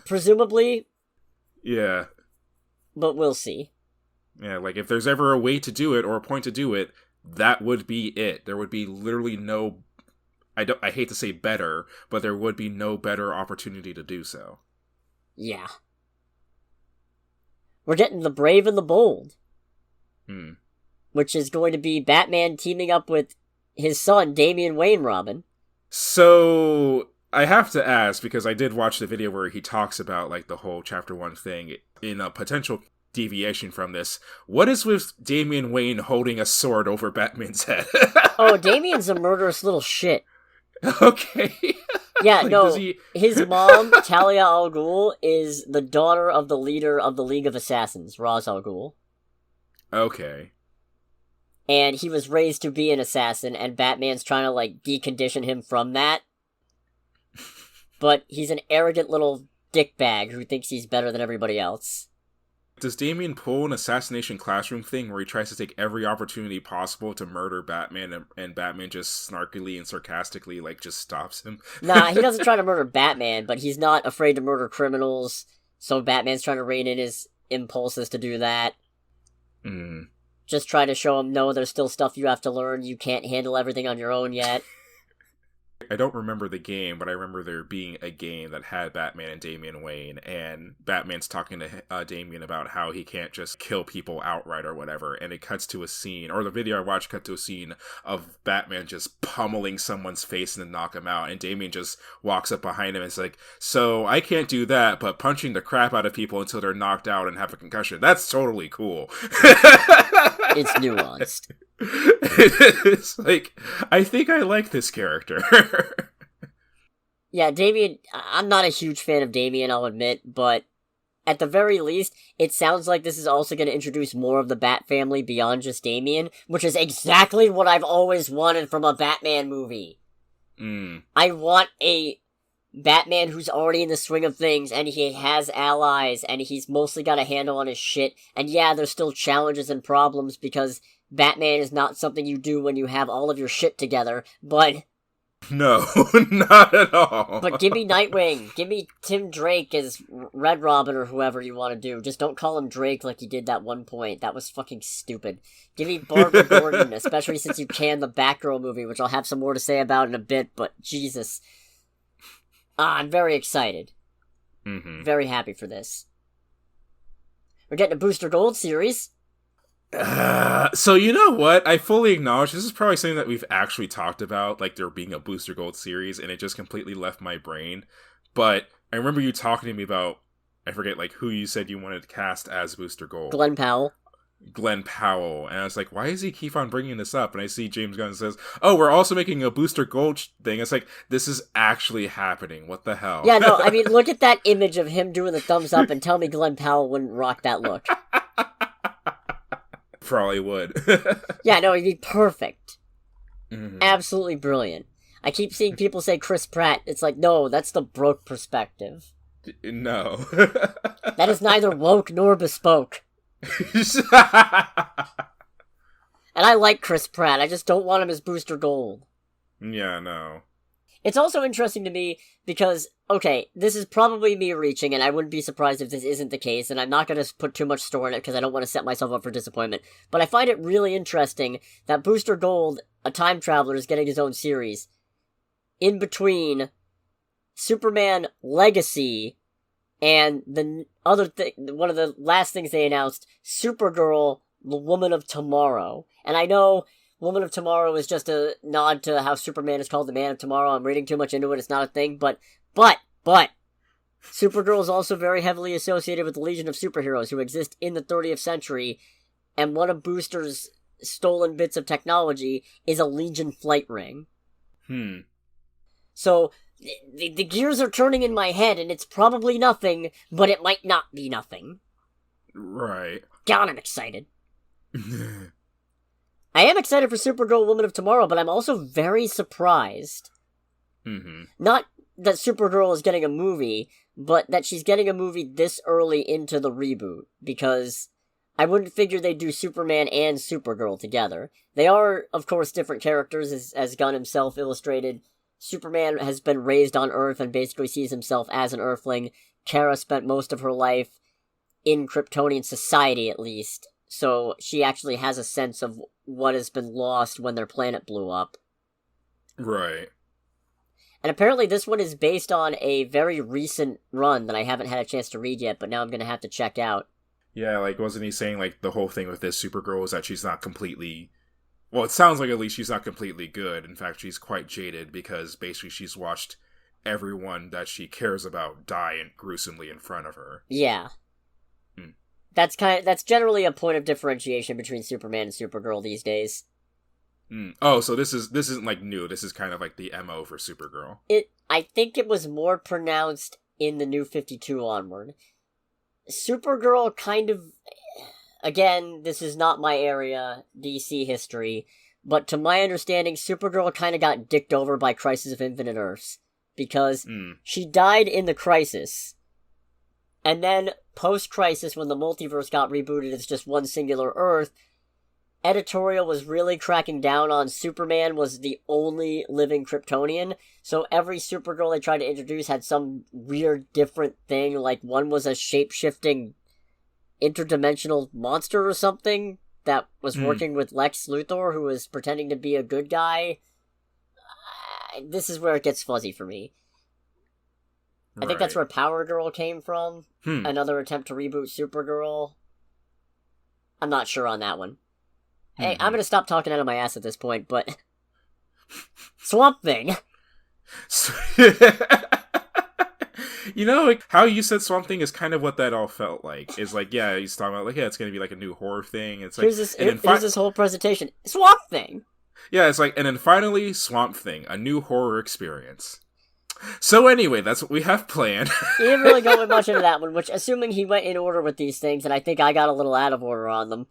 Presumably. Yeah. But we'll see. Yeah, like if there's ever a way to do it or a point to do it, that would be it. There would be literally no, I hate to say better, but there would be no better opportunity to do so. Yeah. We're getting The Brave and the Bold. Which is going to be Batman teaming up with his son, Damian Wayne Robin. So, I have to ask, because I did watch the video where he talks about, like, the whole Chapter 1 thing in a potential deviation from this. What is with Damian Wayne holding a sword over Batman's head? Oh, Damian's a murderous little shit. Okay. Yeah, like, no, his mom, Talia al Ghul, is the daughter of the leader of the League of Assassins, Ra's al Ghul. Okay. And he was raised to be an assassin, and Batman's trying to, like, decondition him from that. But he's an arrogant little dickbag who thinks he's better than everybody else. Does Damian pull an assassination classroom thing where he tries to take every opportunity possible to murder Batman, and Batman just snarkily and sarcastically, like, just stops him? Nah, he doesn't try to murder Batman, but he's not afraid to murder criminals, so Batman's trying to rein in his impulses to do that. Just try to show him, no, there's still stuff you have to learn, you can't handle everything on your own yet. I don't remember the game, but I remember there being a game that had Batman and Damian Wayne, and Batman's talking to Damian about how he can't just kill people outright or whatever, and it cuts to a scene, or the video I watched cut to a scene of Batman just pummeling someone's face and then knock him out, and Damian just walks up behind him and is like, so I can't do that, but punching the crap out of people until they're knocked out and have a concussion, that's totally cool. It's nuanced. It's like, I think I like this character. Yeah, Damian, I'm not a huge fan of Damian, I'll admit, but at the very least, it sounds like this is also going to introduce more of the Bat family beyond just Damian, which is exactly what I've always wanted from a Batman movie. I want a Batman who's already in the swing of things, and he has allies, and he's mostly got a handle on his shit, and yeah, there's still challenges and problems, because Batman is not something you do when you have all of your shit together, but No, not at all. But give me Nightwing. Give me Tim Drake as Red Robin or whoever you want to do. Just don't call him Drake like you did that one point. That was fucking stupid. Give me Barbara Gordon, especially since you canned the Batgirl movie, which I'll have some more to say about in a bit, but Jesus. I'm very excited. Mm-hmm. Very happy for this. We're getting a Booster Gold series. So you know what? I fully acknowledge this is probably something that we've actually talked about, like there being a Booster Gold series, and it just completely left my brain. But I remember you talking to me about, I forget, like, who you said you wanted to cast as Booster Gold. Glenn Powell. And I was like, why does he keep on bringing this up? And I see James Gunn says, oh, we're also making a Booster Gold thing. It's like, this is actually happening. What the hell? Yeah, no, I mean, look at that image of him doing the thumbs up and tell me Glenn Powell wouldn't rock that look. Probably would. Yeah, no, he'd be perfect. Mm-hmm. Absolutely brilliant. I keep seeing people say Chris Pratt. It's like, no, that's the broke perspective. No. That is neither woke nor bespoke. And I like Chris Pratt, I just don't want him as Booster Gold. Yeah, no. It's also interesting to me because, okay, this is probably me reaching, and I wouldn't be surprised if this isn't the case, and I'm not going to put too much store in it because I don't want to set myself up for disappointment, but I find it really interesting that Booster Gold, a time traveler, is getting his own series in between Superman Legacy and the other thing, one of the last things they announced, Supergirl, the Woman of Tomorrow. And I know Woman of Tomorrow is just a nod to how Superman is called the Man of Tomorrow. I'm reading too much into it, it's not a thing, but, Supergirl is also very heavily associated with the Legion of Superheroes who exist in the 30th century, and one of Booster's stolen bits of technology is a Legion flight ring. So, the gears are turning in my head, and it's probably nothing, but it might not be nothing. Right. God, I'm excited. I am excited for Supergirl Woman of Tomorrow, but I'm also very surprised. Mm-hmm. Not that Supergirl is getting a movie, but that she's getting a movie this early into the reboot, because I wouldn't figure they'd do Superman and Supergirl together. They are, of course, different characters, as Gunn himself illustrated. Superman has been raised on Earth and basically sees himself as an Earthling. Kara spent most of her life in Kryptonian society, at least, so she actually has a sense of what has been lost when their planet blew up. Right. And apparently this one is based on a very recent run that I haven't had a chance to read yet, but now I'm gonna have to check out. Yeah, like, wasn't he saying, like, the whole thing with this Supergirl is that she's not completely... Well, it sounds like at least she's not completely good. In fact, she's quite jaded because basically she's watched everyone that she cares about die gruesomely in front of her. Yeah. That's generally a point of differentiation between Superman and Supergirl these days. Oh, so this isn't like new. This is kind of like the MO for Supergirl. I think it was more pronounced in the New 52 onward. Supergirl kind of... Again, this is not my area, DC history, but to my understanding, Supergirl kind of got dicked over by Crisis of Infinite Earths, because she died in the Crisis, and then post-Crisis, when the multiverse got rebooted as just one singular Earth, editorial was really cracking down on Superman was the only living Kryptonian, so every Supergirl they tried to introduce had some weird different thing, like one was a shape-shifting interdimensional monster or something that was working with Lex Luthor, who was pretending to be a good guy. This is where it gets fuzzy for me. I think that's where Power Girl came from. Another attempt to reboot Supergirl. I'm not sure on that one. Hey, I'm gonna stop talking out of my ass at this point, but... Swamp Thing! You know, like, how you said Swamp Thing is kind of what that all felt like. It's like, yeah, he's talking about, like, yeah, it's gonna be like a new horror thing. It's like... Here's this whole presentation. Swamp Thing! Yeah, it's like, and then finally, Swamp Thing, a new horror experience. So anyway, that's what we have planned. He didn't really go much into that one, which, assuming he went in order with these things, and I think I got a little out of order on them.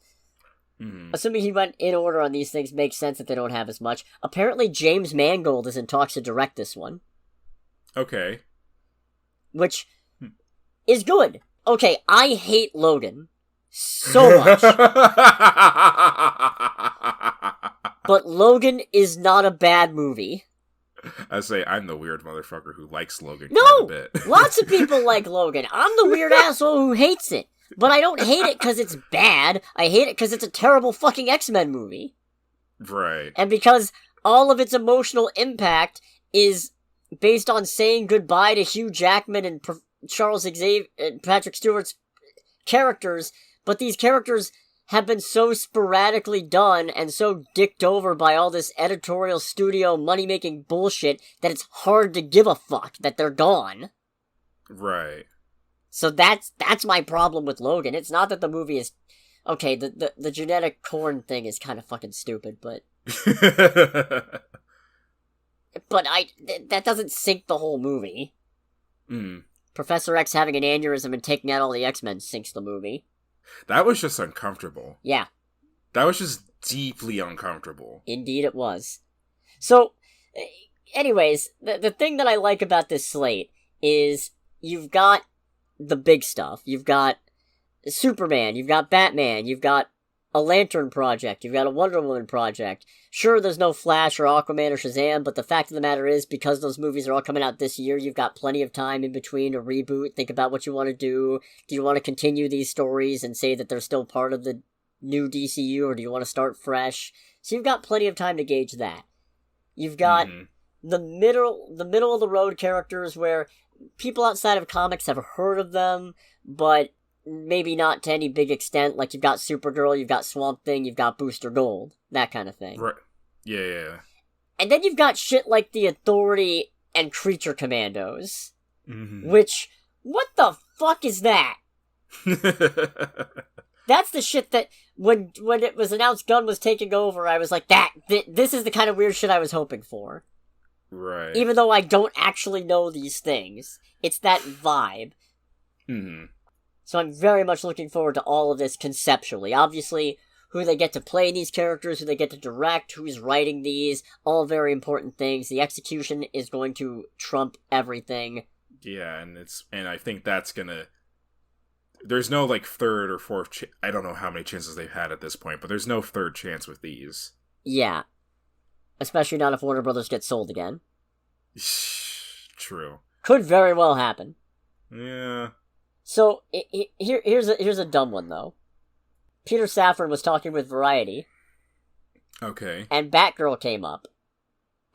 Assuming he went in order on these things, makes sense that they don't have as much. Apparently, James Mangold is in talks to direct this one. Okay. Which is good. Okay, I hate Logan so much. But Logan is not a bad movie. I say I'm the weird motherfucker who likes Logan quite a bit. Lots of people like Logan. I'm the weird asshole who hates it. But I don't hate it because it's bad. I hate it because it's a terrible fucking X-Men movie. Right. And because all of its emotional impact is based on saying goodbye to Hugh Jackman and Charles Xavier and Patrick Stewart's characters, but these characters have been so sporadically done and so dicked over by all this editorial studio money-making bullshit that it's hard to give a fuck that they're gone. Right. So that's my problem with Logan. It's not that the movie is... Okay, the genetic corn thing is kind of fucking stupid, but... but that doesn't sink the whole movie. Professor X having an aneurysm and taking out all the X-Men sinks the movie. That was just uncomfortable. Yeah. That was just deeply uncomfortable. Indeed it was. So, anyways, the thing that I like about this slate is you've got the big stuff. You've got Superman, you've got Batman, you've got a Lantern project, you've got a Wonder Woman project. Sure, there's no Flash or Aquaman or Shazam, but the fact of the matter is, because those movies are all coming out this year, you've got plenty of time in between to reboot, think about what you want to do. Do you want to continue these stories and say that they're still part of the new DCU, or do you want to start fresh? So you've got plenty of time to gauge that. You've got the middle of the road characters where people outside of comics have heard of them, but maybe not to any big extent. Like, you've got Supergirl, you've got Swamp Thing, you've got Booster Gold, that kind of thing. Right. Yeah. And then you've got shit like the Authority and Creature Commandos. Which, what the fuck is that? That's the shit that, when it was announced Gunn was taking over, I was like, this is the kind of weird shit I was hoping for. Right. Even though I don't actually know these things. It's that vibe. So I'm very much looking forward to all of this conceptually. Obviously, who they get to play these characters, who they get to direct, who's writing these, all very important things. The execution is going to trump everything. Yeah, and I think that's gonna... There's no, like, third or fourth... I don't know how many chances they've had at this point, but there's no third chance with these. Yeah. Especially not if Warner Brothers gets sold again. True. Could very well happen. Yeah. So, here's a dumb one, though. Peter Safran was talking with Variety. Okay. And Batgirl came up.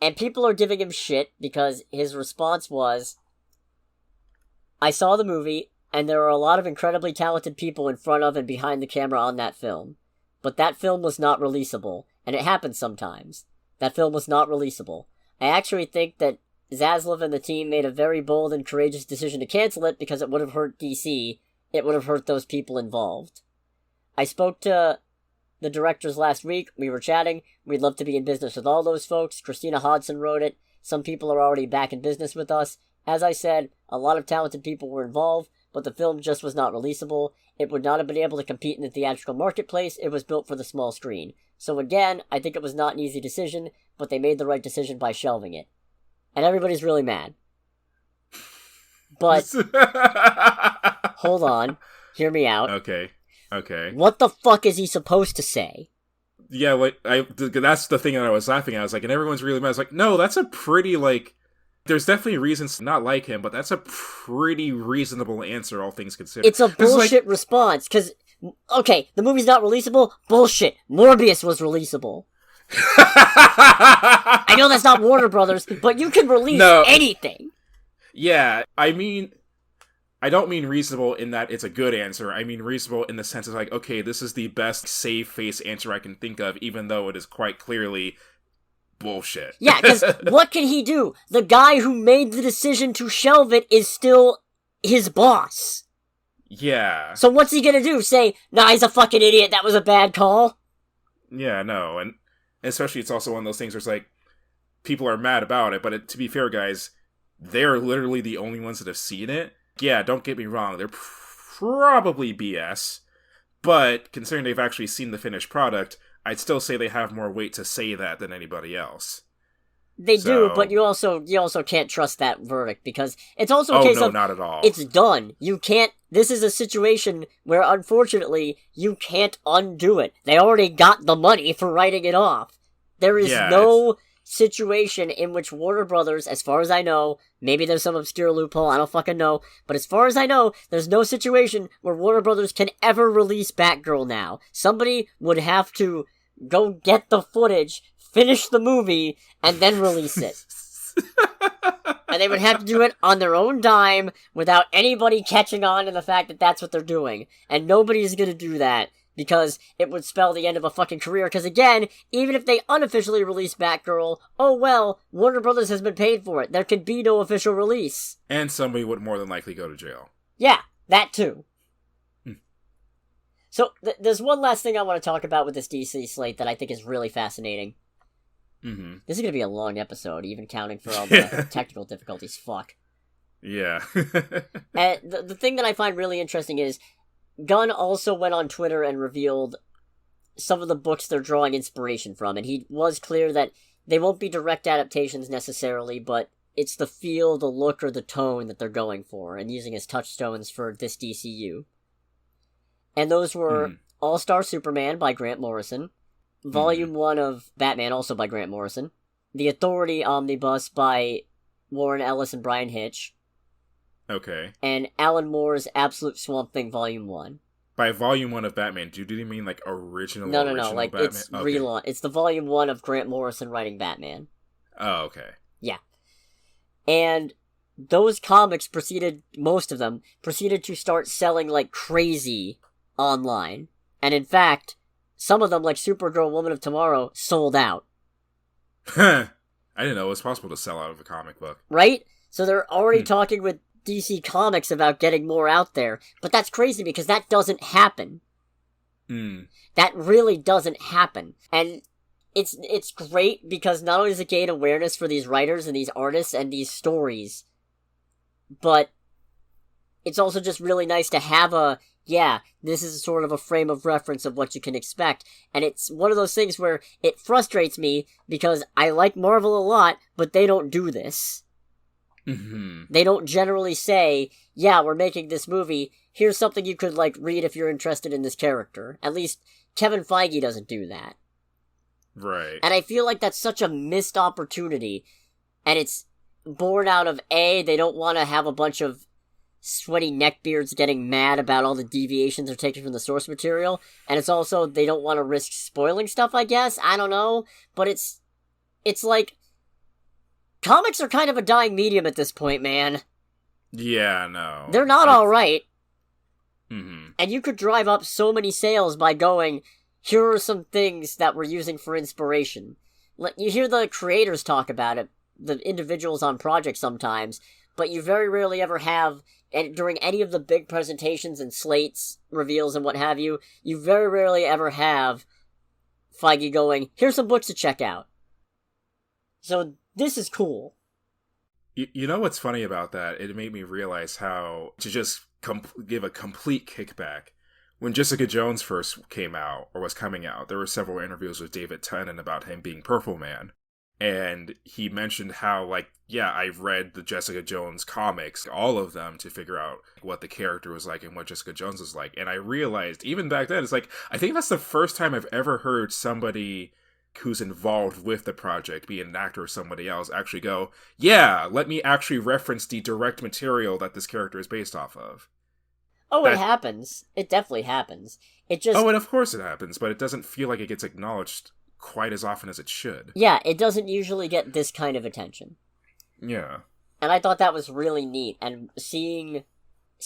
And people are giving him shit because his response was, I saw the movie, and there are a lot of incredibly talented people in front of and behind the camera on that film. But that film was not releasable, and it happens sometimes. That film was not releasable. I actually think that Zaslav and the team made a very bold and courageous decision to cancel it because it would have hurt DC. It would have hurt those people involved. I spoke to the directors last week. We were chatting. We'd love to be in business with all those folks. Christina Hodson wrote it. Some people are already back in business with us. As I said, a lot of talented people were involved, but the film just was not releasable. It would not have been able to compete in the theatrical marketplace. It was built for the small screen. So again, I think it was not an easy decision, but they made the right decision by shelving it. And everybody's really mad. But, hold on. Hear me out. Okay. What the fuck is he supposed to say? Yeah, that's the thing that I was laughing at. I was like, and everyone's really mad. I was like, no, that's a pretty, there's definitely reasons to not like him, but that's a pretty reasonable answer, all things considered. It's a bullshit response, because, okay, the movie's not releasable? Bullshit. Morbius was releasable. I know that's not Warner Brothers, but you can release anything. Yeah, I mean, I don't mean reasonable in that it's a good answer. I mean reasonable in the sense of okay, this is the best save-face answer I can think of, even though it is quite clearly bullshit. Yeah, because what can he do? The guy who made the decision to shelve it is still his boss. Yeah. So what's he gonna do? Say, nah, he's a fucking idiot, that was a bad call? Yeah, no, and especially it's also one of those things where it's people are mad about it, but to be fair, guys, they're literally the only ones that have seen it. Yeah, don't get me wrong, they're probably BS, but considering they've actually seen the finished product, I'd still say they have more weight to say that than anybody else. They do, but you also can't trust that verdict, because it's also a case of... not at all. It's done. You can't... This is a situation where, unfortunately, you can't undo it. They already got the money for writing it off. There is no situation in which Warner Brothers, as far as I know, maybe there's some obscure loophole, I don't fucking know, but as far as I know, there's no situation where Warner Brothers can ever release Batgirl now. Somebody would have to go get the footage, finish the movie, and then release it. And they would have to do it on their own dime without anybody catching on to the fact that that's what they're doing. And nobody's gonna do that because it would spell the end of a fucking career. Because again, even if they unofficially release Batgirl, oh well, Warner Brothers has been paid for it. There could be no official release. And somebody would more than likely go to jail. Yeah, that too. So, there's one last thing I want to talk about with this DC slate that I think is really fascinating. Mm-hmm. This is going to be a long episode, even counting for all the technical difficulties. Fuck. Yeah. And the thing that I find really interesting is Gunn also went on Twitter and revealed some of the books they're drawing inspiration from, and he was clear that they won't be direct adaptations necessarily, but it's the feel, the look, or the tone that they're going for, and using as touchstones for this DCU. And those were All-Star Superman by Grant Morrison, Volume 1 of Batman, also by Grant Morrison, The Authority Omnibus by Warren Ellis and Brian Hitch, okay, and Alan Moore's Absolute Swamp Thing Volume 1. By Volume 1 of Batman, do you mean like original No, like Batman? it's relaunch. It's the Volume 1 of Grant Morrison writing Batman. Oh, okay. Yeah. And those comics most of them, proceeded to start selling like crazy online. And in fact, some of them, like Supergirl Woman of Tomorrow, sold out. I didn't know it was possible to sell out of a comic book. Right? So they're already talking with DC Comics about getting more out there. But that's crazy because that doesn't happen. That really doesn't happen. And it's great because not only does it gain awareness for these writers and these artists and these stories, but it's also just really nice to have this is sort of a frame of reference of what you can expect. And it's one of those things where it frustrates me because I like Marvel a lot, but they don't do this. Mm-hmm. They don't generally say, yeah, we're making this movie, here's something you could, like, read if you're interested in this character. At least Kevin Feige doesn't do that. Right. And I feel like that's such a missed opportunity. And it's born out of, A, they don't want to have a bunch of sweaty neckbeards getting mad about all the deviations they're taking from the source material. And it's also, they don't want to risk spoiling stuff, I guess. I don't know. But it's like, comics are kind of a dying medium at this point, man. Yeah, no. They're not alright. Mm-hmm. And you could drive up so many sales by going, here are some things that we're using for inspiration. You hear the creators talk about it, the individuals on projects sometimes, but you very rarely ever have, and during any of the big presentations and slates, reveals and what have you, you very rarely ever have Feige going, here's some books to check out. So this is cool. You know what's funny about that? It made me realize how to just give a complete kickback. When Jessica Jones first came out, or was coming out, there were several interviews with David Tennant about him being Purple Man. And he mentioned how, like, yeah, I've read the Jessica Jones comics, all of them, to figure out what the character was like and what Jessica Jones was like. And I realized, even back then, it's like, I think that's the first time I've ever heard somebody who's involved with the project, be it an actor or somebody else, actually go, yeah, let me actually reference the direct material that this character is based off of. Oh, it happens. It definitely happens. It just... Oh, and of course it happens, but it doesn't feel like it gets acknowledged quite as often as it should. Yeah, it doesn't usually get this kind of attention. Yeah. And I thought that was really neat, and seeing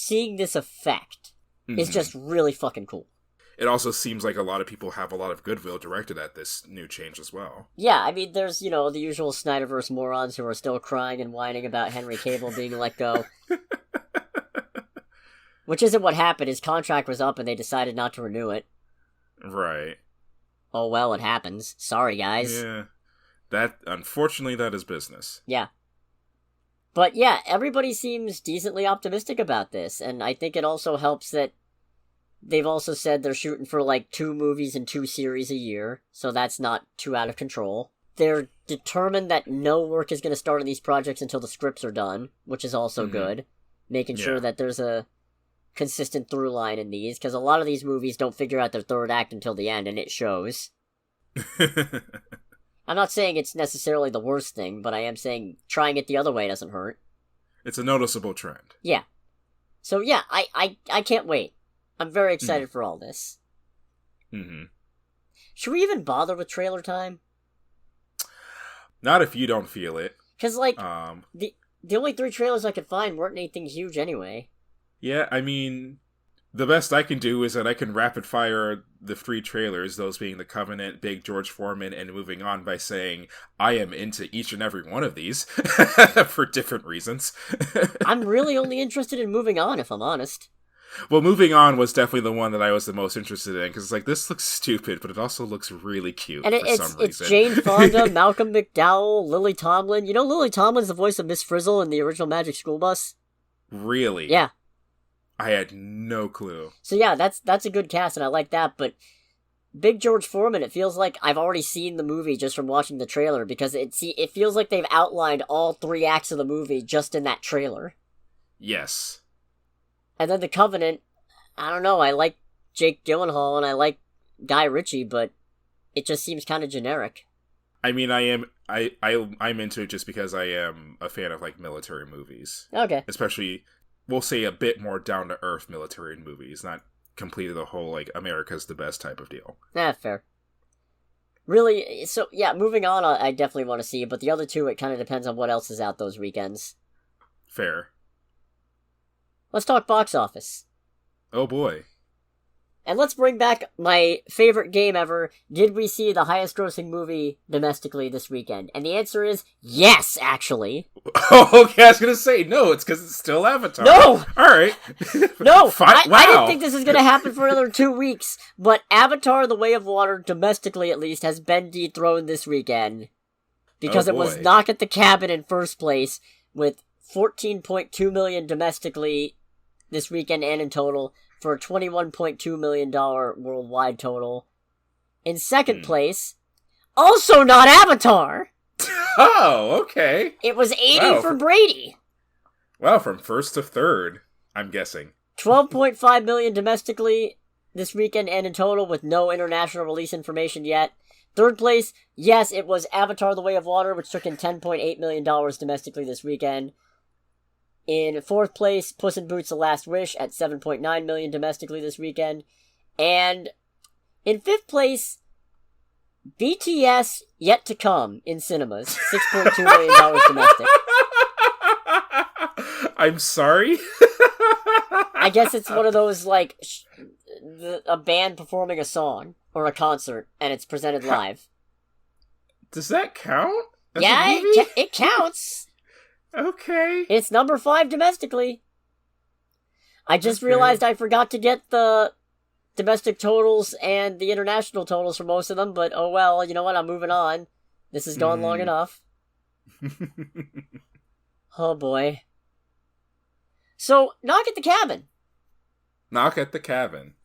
this effect is just really fucking cool. It also seems like a lot of people have a lot of goodwill directed at this new change as well. Yeah, I mean, there's, the usual Snyderverse morons who are still crying and whining about Henry Cavill being let go. Which isn't what happened. His contract was up and they decided not to renew it. Right. Oh well, it happens. Sorry, guys. Yeah. Unfortunately, that is business. Yeah. But yeah, everybody seems decently optimistic about this, and I think it also helps that they've also said they're shooting for like 2 movies and 2 series a year, so that's not too out of control. They're determined that no work is going to start on these projects until the scripts are done, which is also good. Making sure that there's a consistent through line in these, because a lot of these movies don't figure out their third act until the end, and it shows. I'm not saying it's necessarily the worst thing, but I am saying trying it the other way doesn't hurt. It's a noticeable trend. Yeah. So yeah, I can't wait. I'm very excited for all this. Mm-hmm. Should we even bother with trailer time? Not if you don't feel it. Because, like, the only 3 trailers I could find weren't anything huge anyway. Yeah, I mean, the best I can do is that I can rapid fire the 3 trailers, those being The Covenant, Big George Foreman, and moving on by saying I am into each and every one of these for different reasons. I'm really only interested in moving on, if I'm honest. Well, moving on was definitely the one that I was the most interested in, because it's like, this looks stupid, but it also looks really cute and for some reason. It's Jane Fonda, Malcolm McDowell, Lily Tomlin. You know Lily Tomlin's the voice of Miss Frizzle in the original Magic School Bus? Really? Yeah. I had no clue. So yeah, that's a good cast, and I like that, but Big George Foreman, it feels like I've already seen the movie just from watching the trailer, because it feels like they've outlined all 3 acts of the movie just in that trailer. Yes. And then The Covenant, I don't know, I like Jake Gyllenhaal and I like Guy Ritchie, but it just seems kind of generic. I mean, I'm into it just because I am a fan of, like, military movies. Okay. Especially, we'll say, a bit more down-to-earth military movies, not completely the whole, like, America's the best type of deal. Fair. Really, so, yeah, moving on, I definitely want to see, but the other 2, it kind of depends on what else is out those weekends. Fair. Let's talk box office. Oh boy. And let's bring back my favorite game ever. Did we see the highest grossing movie domestically this weekend? And the answer is yes, actually. Oh, okay, I was gonna say, no, it's because it's still Avatar. No! Alright. No! Wow. I didn't think this was gonna happen for another 2 weeks, but Avatar The Way of Water, domestically at least, has been dethroned this weekend. Because it was Knock at the Cabin in first place, with $14.2 million domestically this weekend and in total, for a $21.2 million worldwide total. In second place, also not Avatar! Oh, okay. It was 80 for Brady! Wow, from first to third, I'm guessing. $12.5 million domestically this weekend and in total, with no international release information yet. Third place, yes, it was Avatar The Way of Water, which took in $10.8 million domestically this weekend. In fourth place, Puss in Boots: The Last Wish at $7.9 million domestically this weekend. And in fifth place, BTS Yet to Come in cinemas, $6.2 million domestic. I'm sorry? I guess it's one of those, like, a band performing a song or a concert, and it's presented live. Does that count? Yeah, it counts. Okay. It's number 5 domestically. I just realized I forgot to get the domestic totals and the international totals for most of them, but oh well, you know what, I'm moving on. This has gone long enough. Oh boy. So, Knock at the Cabin. Knock at the Cabin.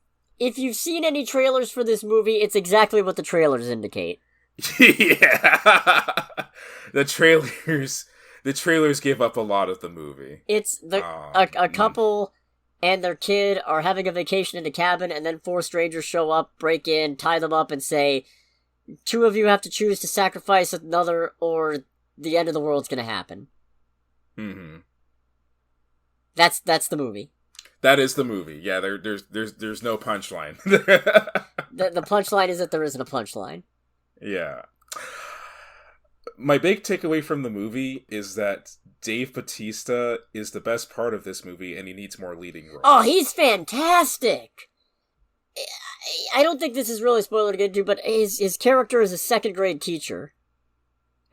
If you've seen any trailers for this movie, it's exactly what the trailers indicate. Yeah. The trailers give up a lot of the movie. It's a couple and their kid are having a vacation in a cabin, and then 4 strangers show up, break in, tie them up, and say, 2 of you have to choose to sacrifice another, or the end of the world's gonna happen. Mm-hmm. That's the movie. That is the movie. Yeah, there's no punchline. The punchline is that there isn't a punchline. Yeah. My big takeaway from the movie is that Dave Bautista is the best part of this movie, and he needs more leading roles. Oh, he's fantastic! I don't think this is really a spoiler to get into, but his character is a 2nd grade teacher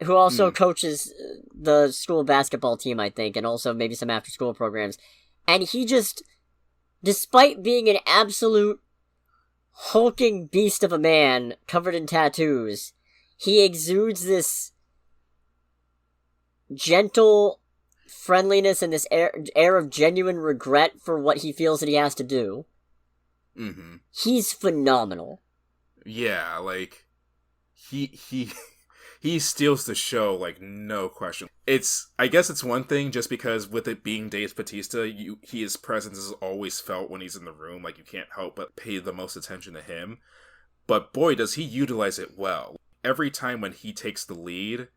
who also coaches the school basketball team, I think, and also maybe some after-school programs. And he just, despite being an absolute hulking beast of a man covered in tattoos, he exudes this gentle friendliness and this air of genuine regret for what he feels that he has to do. Mm-hmm. He's phenomenal. Yeah, like, he steals the show, like, no question. I guess it's one thing just because with it being Dave Bautista, his presence is always felt when he's in the room, like, you can't help but pay the most attention to him. But boy, does he utilize it well. every time when he takes the lead,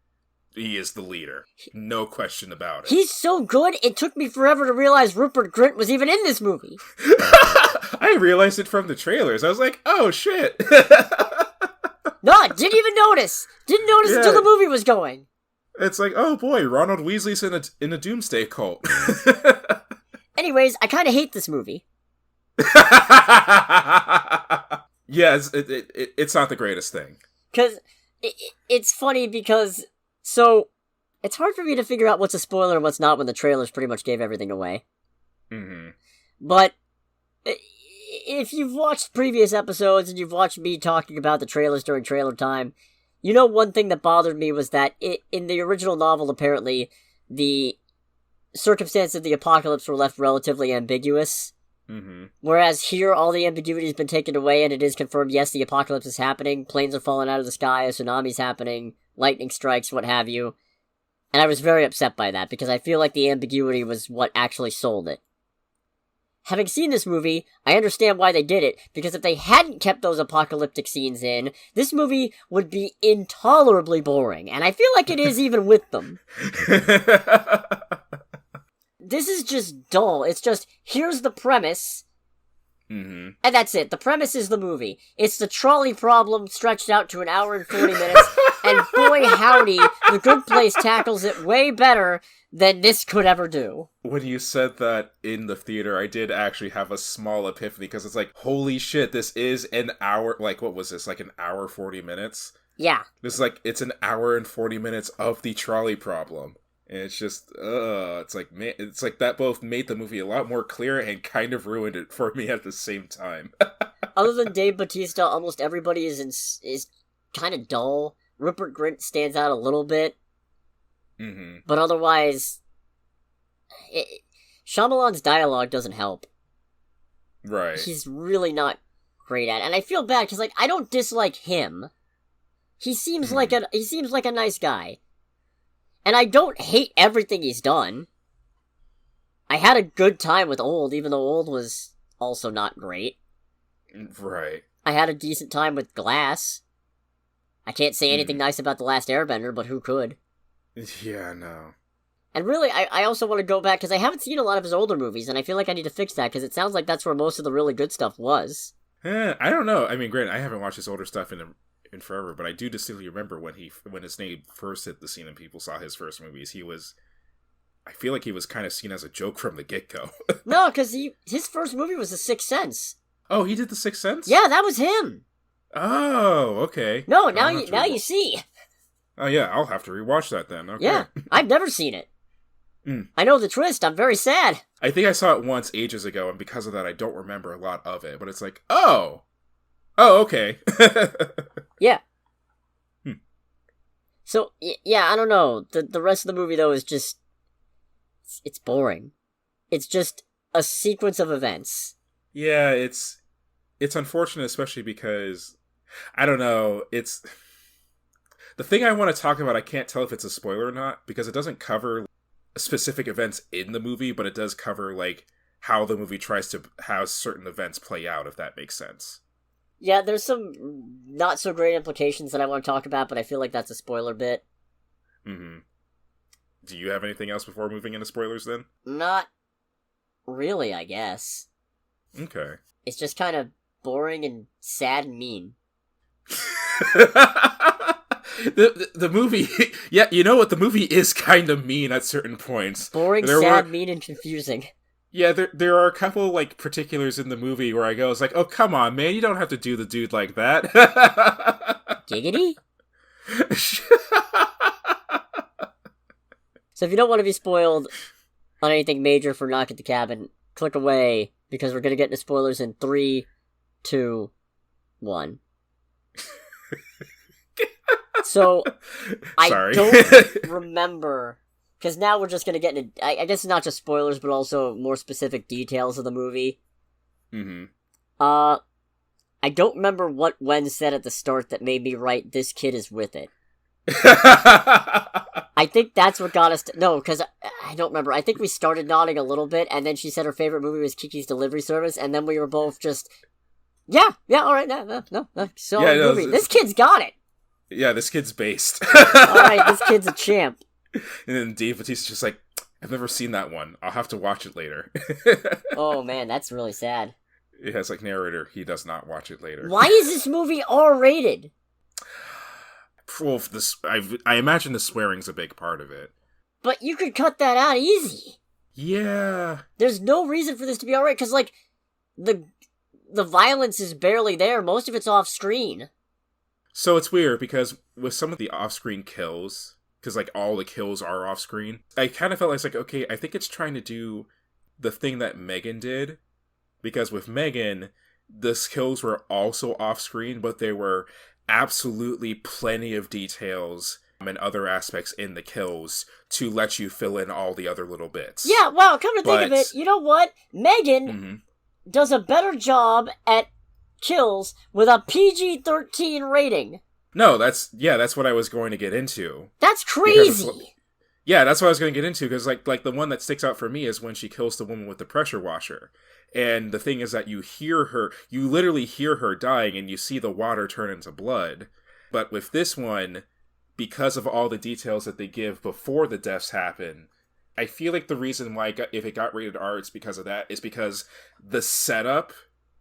he is the leader. No question about it. He's so good, it took me forever to realize Rupert Grint was even in this movie. I realized it from the trailers. I was like, oh shit. No, didn't even notice. Didn't notice until the movie was going. It's like, oh boy, Ronald Weasley's in a doomsday cult. Anyways, I kind of hate this movie. Yeah, it's not the greatest thing. Because it's funny because, so, it's hard for me to figure out what's a spoiler and what's not when the trailers pretty much gave everything away. Mm-hmm. But if you've watched previous episodes and you've watched me talking about the trailers during trailer time, you know one thing that bothered me was that in the original novel, apparently, the circumstances of the apocalypse were left relatively ambiguous. Mm-hmm. Whereas here, all the ambiguity has been taken away and it is confirmed, yes, the apocalypse is happening, planes are falling out of the sky, a tsunami's happening, lightning strikes, what have you. And I was very upset by that, because I feel like the ambiguity was what actually sold it. Having seen this movie, I understand why they did it, because if they hadn't kept those apocalyptic scenes in, this movie would be intolerably boring, and I feel like it is even with them. This is just dull. It's just, here's the premise, mm-hmm. and that's it. The premise is the movie. It's the trolley problem stretched out to an hour and 40 minutes, and boy howdy, The Good Place tackles it way better than this could ever do. When you said that in the theater, I did actually have a small epiphany, because it's like, holy shit, this is an hour, like, what was this, like an hour 40 minutes? Yeah. This is like, it's an hour and 40 minutes of the trolley problem. And it's just, it's like, man, it's like that both made the movie a lot more clear and kind of ruined it for me at the same time. Other than Dave Bautista, almost everybody is kind of dull. Rupert Grint stands out a little bit. Mm-hmm. But otherwise, Shyamalan's dialogue doesn't help. Right. He's really not great at it. And I feel bad, because, like, I don't dislike him. He seems like a nice guy. And I don't hate everything he's done. I had a good time with Old, even though Old was also not great. Right. I had a decent time with Glass. I can't say anything nice about The Last Airbender, but who could? Yeah, no. And really, I also want to go back, because I haven't seen a lot of his older movies, and I feel like I need to fix that, because it sounds like that's where most of the really good stuff was. I don't know. I mean, granted, I haven't watched his older stuff in forever, but I do distinctly remember when his name first hit the scene and people saw his first movies, I feel like he was kind of seen as a joke from the get-go. No, because his first movie was The Sixth Sense. Oh, he did The Sixth Sense? Yeah, that was him. Oh, okay. No, now you see. Oh yeah, I'll have to rewatch that then. Okay. Yeah, I've never seen it. I know the twist. I'm very sad. I think I saw it once ages ago, and because of that, I don't remember a lot of it. But it's like, oh, okay. Yeah. So, yeah, I don't know. The rest of the movie, though, is just... It's boring. It's just a sequence of events. Yeah, it's unfortunate, especially because, I don't know, it's... The thing I want to talk about, I can't tell if it's a spoiler or not, because it doesn't cover specific events in the movie, but it does cover, like, how the movie tries to have certain events play out, if that makes sense. Yeah, there's some not so great implications that I want to talk about, but I feel like that's a spoiler bit. Mm-hmm. Do you have anything else before moving into spoilers, then? Not really, I guess. Okay. It's just kind of boring and sad and mean. The movie, yeah, you know what, the movie is kind of mean at certain points. Boring, sad, mean, and confusing. Yeah, there are a couple, like, particulars in the movie where I go, it's like, oh, come on, man, you don't have to do the dude like that. Giggity? So if you don't want to be spoiled on anything major for Knock at the Cabin, click away, because we're going to get into spoilers in 3, 2, 1. So, I don't remember, because now we're just going to get into, I guess it's not just spoilers, but also more specific details of the movie. Mm-hmm. I don't remember what Wen said at the start that made me write, this kid is with it. I think that's what got us to, no, because I don't remember. I think we started nodding a little bit, and then she said her favorite movie was Kiki's Delivery Service, and then we were both just, yeah, alright, no, movie. This kid's got it. Yeah, this kid's based. Alright, this kid's a champ. And then Dave Bautista's just like, I've never seen that one. I'll have to watch it later. Oh man, that's really sad. It has like narrator, he does not watch it later. Why is this movie R-rated? Well, I imagine the swearing's a big part of it. But you could cut that out easy. Yeah. There's no reason for this to be R-rated, because, like, the violence is barely there. Most of it's off-screen. So it's weird, because with some of the off-screen kills, because, like, all the kills are off-screen, I kind of felt like, okay, I think it's trying to do the thing that Megan did, because with Megan, the kills were also off-screen, but they were absolutely plenty of details and other aspects in the kills to let you fill in all the other little bits. Yeah, well, come to think of it, you know what? Megan does a better job at kills with a PG-13 rating. No, that's what I was going to get into. That's crazy! Yeah, that's what I was going to get into, because like the one that sticks out for me is when she kills the woman with the pressure washer. And the thing is that you literally hear her dying, and you see the water turn into blood. But with this one, because of all the details that they give before the deaths happen, I feel like the reason why if it got rated R, it's because of that, is because the setup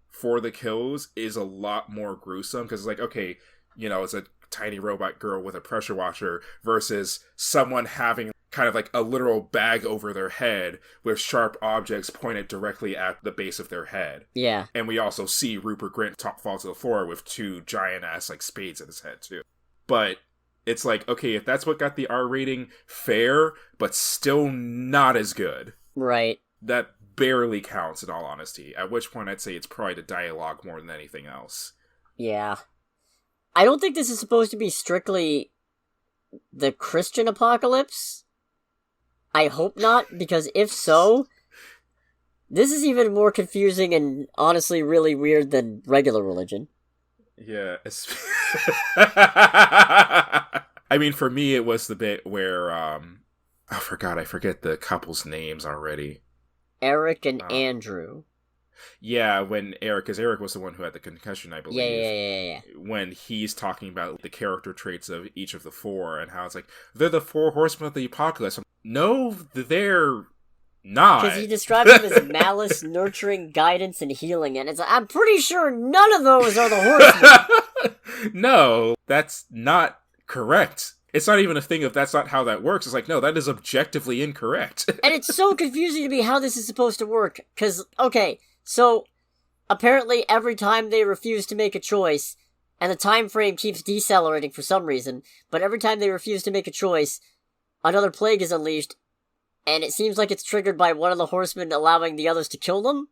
for the kills is a lot more gruesome, because it's like, okay, you know, it's a tiny robot girl with a pressure washer versus someone having kind of like a literal bag over their head with sharp objects pointed directly at the base of their head. Yeah. And we also see Rupert Grint fall to the floor with two giant-ass like spades in his head, too. But it's like, okay, if that's what got the R rating, fair, but still not as good. Right. That barely counts, in all honesty. At which point I'd say it's probably the dialogue more than anything else. Yeah. I don't think this is supposed to be strictly the Christian apocalypse. I hope not, because if so, this is even more confusing and honestly really weird than regular religion. Yeah. I mean, for me, it was the bit where, I forget the couple's names already. Eric and Andrew. Yeah, because Eric was the one who had the concussion, I believe. Yeah. When he's talking about the character traits of each of the four, and how it's like, they're the four horsemen of the apocalypse. No, they're not. Because he describes them as malice, nurturing, guidance, and healing, and I'm pretty sure none of those are the horsemen. No, that's not correct. It's not even a thing of that's not how that works. It's like, no, that is objectively incorrect. And it's so confusing to me how this is supposed to work. Because, okay, so apparently every time they refuse to make a choice, and the time frame keeps decelerating for some reason, but every time they refuse to make a choice, another plague is unleashed, and it seems like it's triggered by one of the horsemen allowing the others to kill them.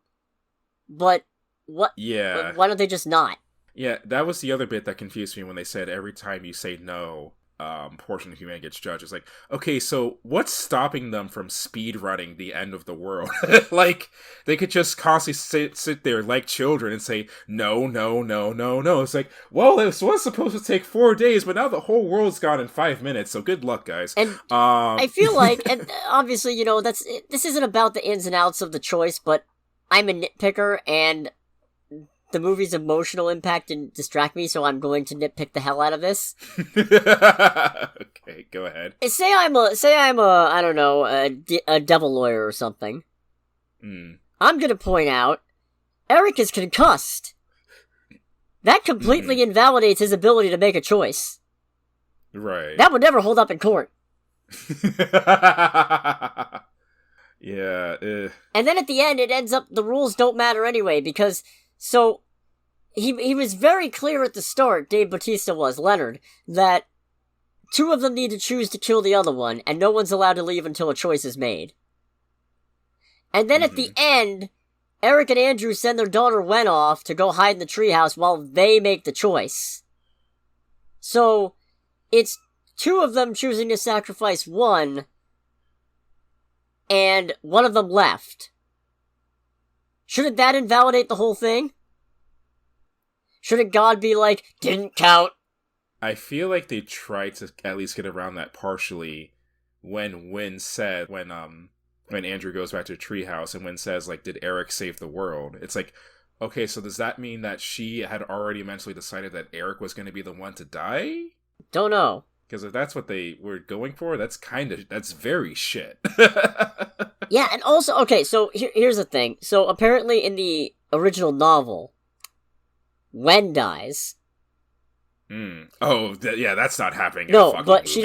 But what? Yeah. Why don't they just not? Yeah, that was the other bit that confused me when they said every time you say no, portion of humanity gets judged. It's like, okay, so what's stopping them from speed running the end of the world? Like, they could just constantly sit there like children and say, no. It's like, well, this was supposed to take 4 days, but now the whole world's gone in 5 minutes, so good luck, guys. And I feel like, and obviously, you know, this isn't about the ins and outs of the choice, but I'm a nitpicker, and the movie's emotional impact didn't distract me, so I'm going to nitpick the hell out of this. Okay, go ahead. Say I'm a I don't know, a devil lawyer or something. I'm gonna point out, Eric is concussed. That completely invalidates his ability to make a choice. Right. That would never hold up in court. Yeah. And then at the end, it ends up, the rules don't matter anyway, because, so, he was very clear at the start, Dave Bautista was, Leonard, that two of them need to choose to kill the other one, and no one's allowed to leave until a choice is made. And then at the end, Eric and Andrew send their daughter Wen off to go hide in the treehouse while they make the choice. So, it's two of them choosing to sacrifice one, and one of them left. Shouldn't that invalidate the whole thing? Shouldn't God be like, didn't count? I feel like they tried to at least get around that partially when Wynn said, when Andrew goes back to the treehouse and Wynn says, like, did Eric save the world? It's like, okay, so does that mean that she had already mentally decided that Eric was going to be the one to die? Don't know. Because if that's what they were going for, that's very shit. Yeah, and also, okay, so here's the thing. So apparently in the original novel, Wen dies. Oh, yeah, that's not happening. No, in a but movie. she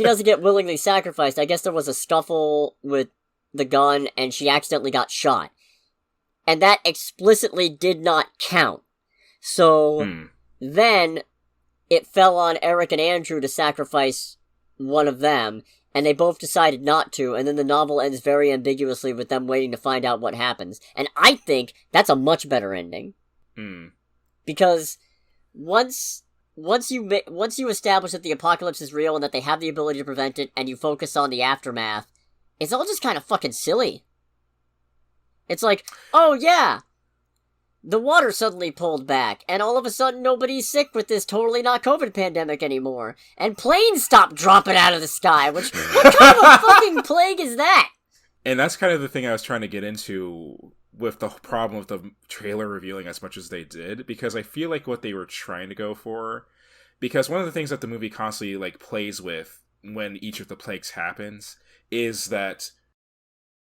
doesn't get willingly sacrificed. I guess there was a scuffle with the gun, and she accidentally got shot, and that explicitly did not count. So then it fell on Eric and Andrew to sacrifice one of them, and they both decided not to, and then the novel ends very ambiguously with them waiting to find out what happens. And I think that's a much better ending. Because once you establish that the apocalypse is real and that they have the ability to prevent it, and you focus on the aftermath, it's all just kind of fucking silly. It's like, oh yeah, the water suddenly pulled back, and all of a sudden nobody's sick with this totally not COVID pandemic anymore, and planes stopped dropping out of the sky, what kind of a fucking plague is that? And that's kind of the thing I was trying to get into with the problem with the trailer revealing as much as they did, because I feel like what they were trying to go for, because one of the things that the movie constantly like plays with when each of the plagues happens is that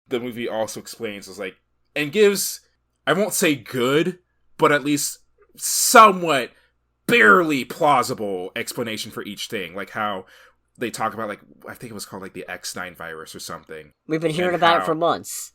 the movie also explains is like, and gives, I won't say good, but at least somewhat barely plausible explanation for each thing. Like how they talk about, like, I think it was called like the X9 virus or something. We've been hearing about it for months.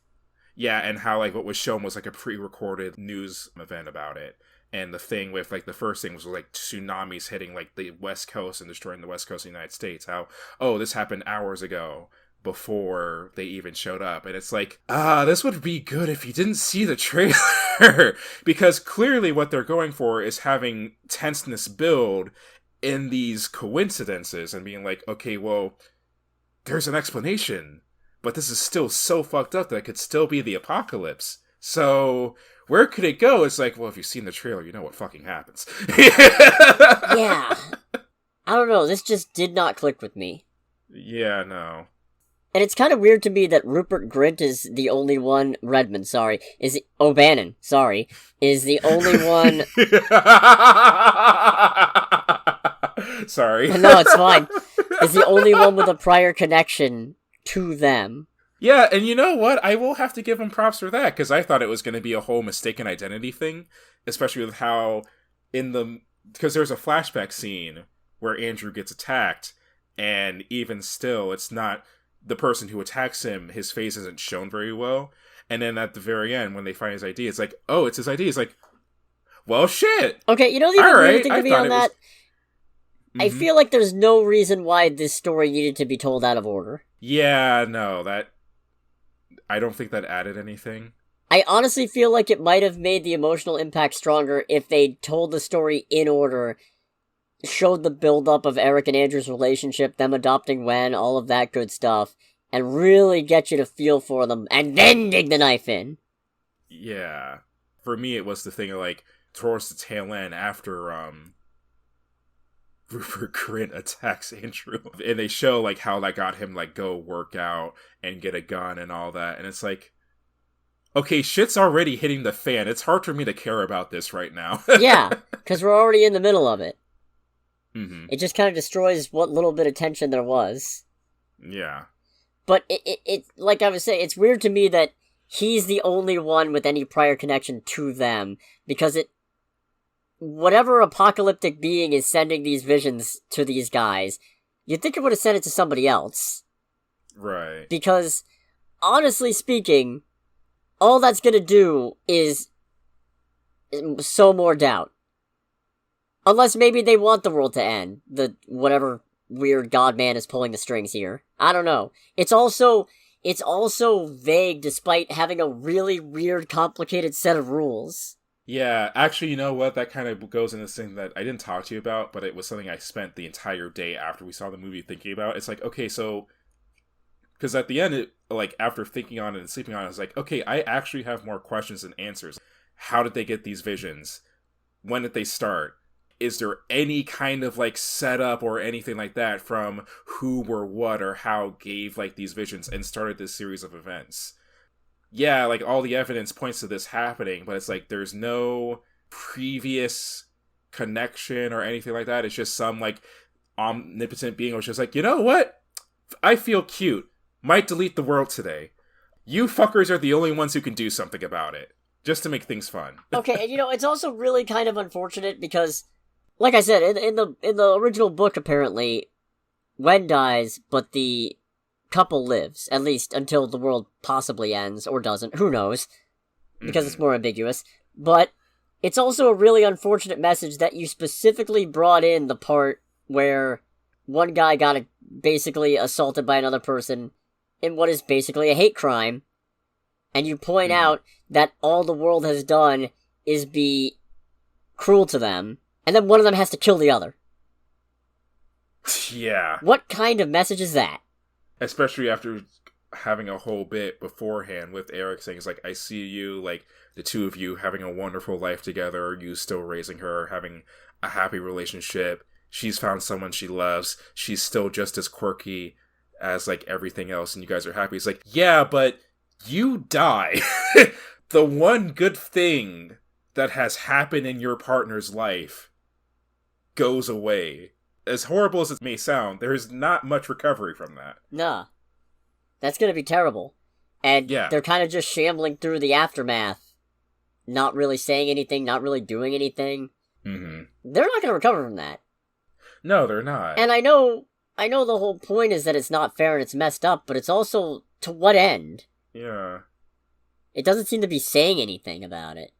Yeah, and how like what was shown was like a pre-recorded news event about it. And the thing with like the first thing was like tsunamis hitting like the West Coast and destroying the West Coast of the United States. How, oh, this happened hours ago, before they even showed up. And it's like, this would be good if you didn't see the trailer. Because clearly what they're going for is having tenseness build in these coincidences and being like, okay, well, there's an explanation, but this is still so fucked up that it could still be the apocalypse. So where could it go? It's like, well, if you've seen the trailer, you know what fucking happens. Yeah. I don't know, this just did not click with me. Yeah, no. And it's kind of weird to me that Rupert Grint is the only one, O'Bannon, is the only one... Sorry. No, it's fine. Is the only one with a prior connection to them. Yeah, and you know what? I will have to give him props for that, because I thought it was going to be a whole mistaken identity thing, especially with how because there's a flashback scene where Andrew gets attacked, and even still, it's not the person who attacks him, his face isn't shown very well, and then at the very end, when they find his ID, it's like, oh, it's his ID. It's like, well, shit! Okay, you know the other weird thing to me on that? I feel like there's no reason why this story needed to be told out of order. Yeah, no, I don't think that added anything. I honestly feel like it might have made the emotional impact stronger if they told the story in order, showed the build-up of Eric and Andrew's relationship, them adopting Wen, all of that good stuff, and really get you to feel for them, and then dig the knife in. Yeah. For me, it was the thing of, like, towards the tail end, after, Rupert Grint attacks Andrew, and they show, like, how that got him, like, go work out and get a gun and all that, and it's like, okay, shit's already hitting the fan. It's hard for me to care about this right now. Yeah, because we're already in the middle of it. Mm-hmm. It just kind of destroys what little bit of tension there was. Yeah. But it like I was saying, it's weird to me that he's the only one with any prior connection to them, because whatever apocalyptic being is sending these visions to these guys, you'd think it would have sent it to somebody else. Right. Because, honestly speaking, all that's gonna do is sow more doubt. Unless maybe they want the world to end. Whatever weird godman is pulling the strings here. I don't know. It's also vague despite having a really weird, complicated set of rules. Yeah, actually, you know what? That kind of goes into this thing that I didn't talk to you about, but it was something I spent the entire day after we saw the movie thinking about. It's like, okay, so... Because at the end, after thinking on it and sleeping on it, I was like, okay, I actually have more questions than answers. How did they get these visions? When did they start? Is there any kind of, like, setup or anything like that from who or what or how gave, like, these visions and started this series of events? Yeah, like, all the evidence points to this happening, but it's like, there's no previous connection or anything like that. It's just some, like, omnipotent being was just like, you know what? I feel cute. Might delete the world today. You fuckers are the only ones who can do something about it. Just to make things fun. Okay, and it's also really kind of unfortunate because, like I said, in the original book, apparently, Wen dies, but the couple lives, at least until the world possibly ends, or doesn't, who knows, because it's more ambiguous. But it's also a really unfortunate message that you specifically brought in the part where one guy got basically assaulted by another person in what is basically a hate crime, and you point out that all the world has done is be cruel to them, and then one of them has to kill the other. Yeah. What kind of message is that? Especially after having a whole bit beforehand with Eric saying, it's like, I see you, like, the two of you having a wonderful life together, you still raising her, having a happy relationship, she's found someone she loves, she's still just as quirky as, like, everything else, and you guys are happy. It's like, yeah, but you die. The one good thing that has happened in your partner's life goes away. As horrible as it may sound, there is not much recovery from that. Nah. That's gonna be terrible. And they're kind of just shambling through the aftermath. Not really saying anything, not really doing anything. Mm-hmm. They're not gonna recover from that. No, they're not. And I know the whole point is that it's not fair and it's messed up, but it's also, to what end? Yeah. It doesn't seem to be saying anything about it.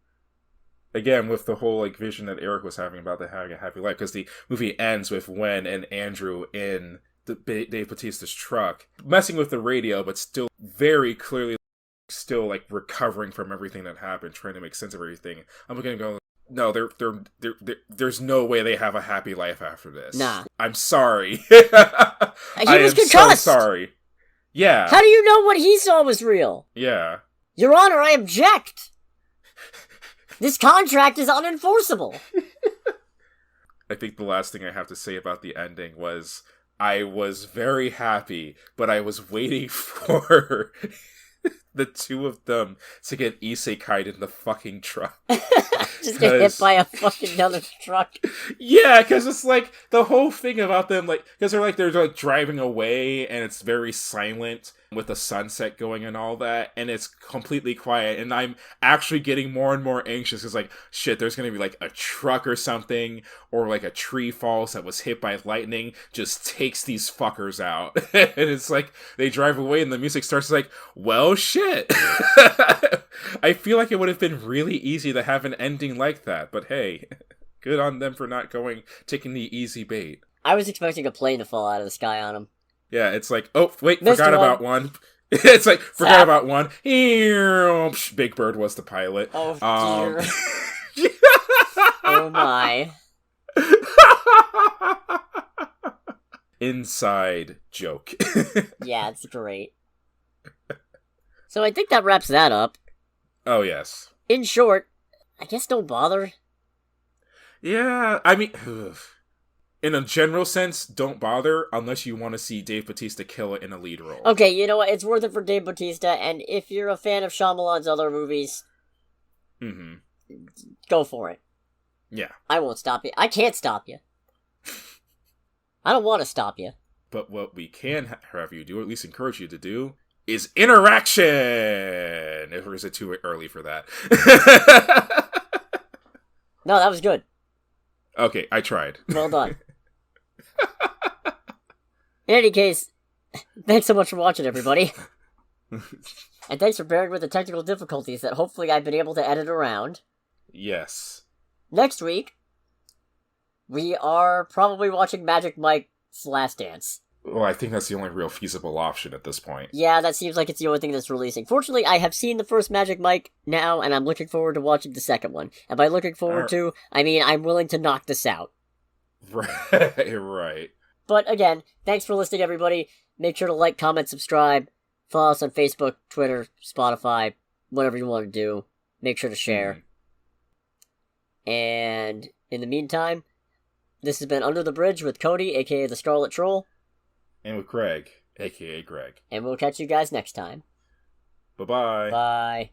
Again, with the whole, like, vision that Eric was having about having a happy life, because the movie ends with Wen and Andrew in Dave Bautista's truck, messing with the radio, but still very clearly still, like, recovering from everything that happened, trying to make sense of everything. I'm gonna go, no, there's no way they have a happy life after this. Nah. I'm sorry. He was concussed! So sorry. Yeah. How do you know what he saw was real? Yeah. Your Honor, I object! This contract is unenforceable! I think the last thing I have to say about the ending was, I was very happy, but I was waiting for the two of them to get isekai'd in the fucking truck. Just get hit by a fucking other truck. Yeah, because it's like, the whole thing about them, like, because they're driving away, and it's very silent, with the sunset going and all that, and it's completely quiet, and I'm actually getting more and more anxious, because, like, shit, there's gonna be, like, a truck or something, or, like, a tree falls that was hit by lightning, just takes these fuckers out. And it's like, they drive away, and the music starts, like, well, shit. I feel like it would have been really easy to have an ending like that, but hey, good on them for not taking the easy bait. I was expecting a plane to fall out of the sky on him. Yeah, it's like, oh, wait, Missed forgot one. about one. It's like, forgot about one. Big Bird was the pilot. Oh, dear. Oh, my. Inside joke. Yeah, it's great. So I think that wraps that up. Oh, yes. In short, I guess don't bother. Yeah, I mean, in a general sense, don't bother unless you want to see Dave Bautista kill it in a lead role. Okay, you know what? It's worth it for Dave Bautista, and if you're a fan of Shyamalan's other movies, go for it. Yeah. I won't stop you. I can't stop you. I don't want to stop you. But what we can have you do, or at least encourage you to do, is interaction! Or is it too early for that? No, that was good. Okay, I tried. Well done. In any case, thanks so much for watching, everybody. And thanks for bearing with the technical difficulties that hopefully I've been able to edit around. Yes. Next week, we are probably watching Magic Mike's Last Dance. Well, I think that's the only real feasible option at this point. Yeah, that seems like it's the only thing that's releasing. Fortunately, I have seen the first Magic Mike now, and I'm looking forward to watching the second one. And by looking forward to, I mean I'm willing to knock this out. Right. But again, thanks for listening, everybody. Make sure to like, comment, subscribe. Follow us on Facebook, Twitter, Spotify, whatever you want to do. Make sure to share. And in the meantime, this has been Under the Bridge with Cody, aka the Scarlet Troll. And with Greg, aka Greg. And we'll catch you guys next time. Bye-bye. Bye.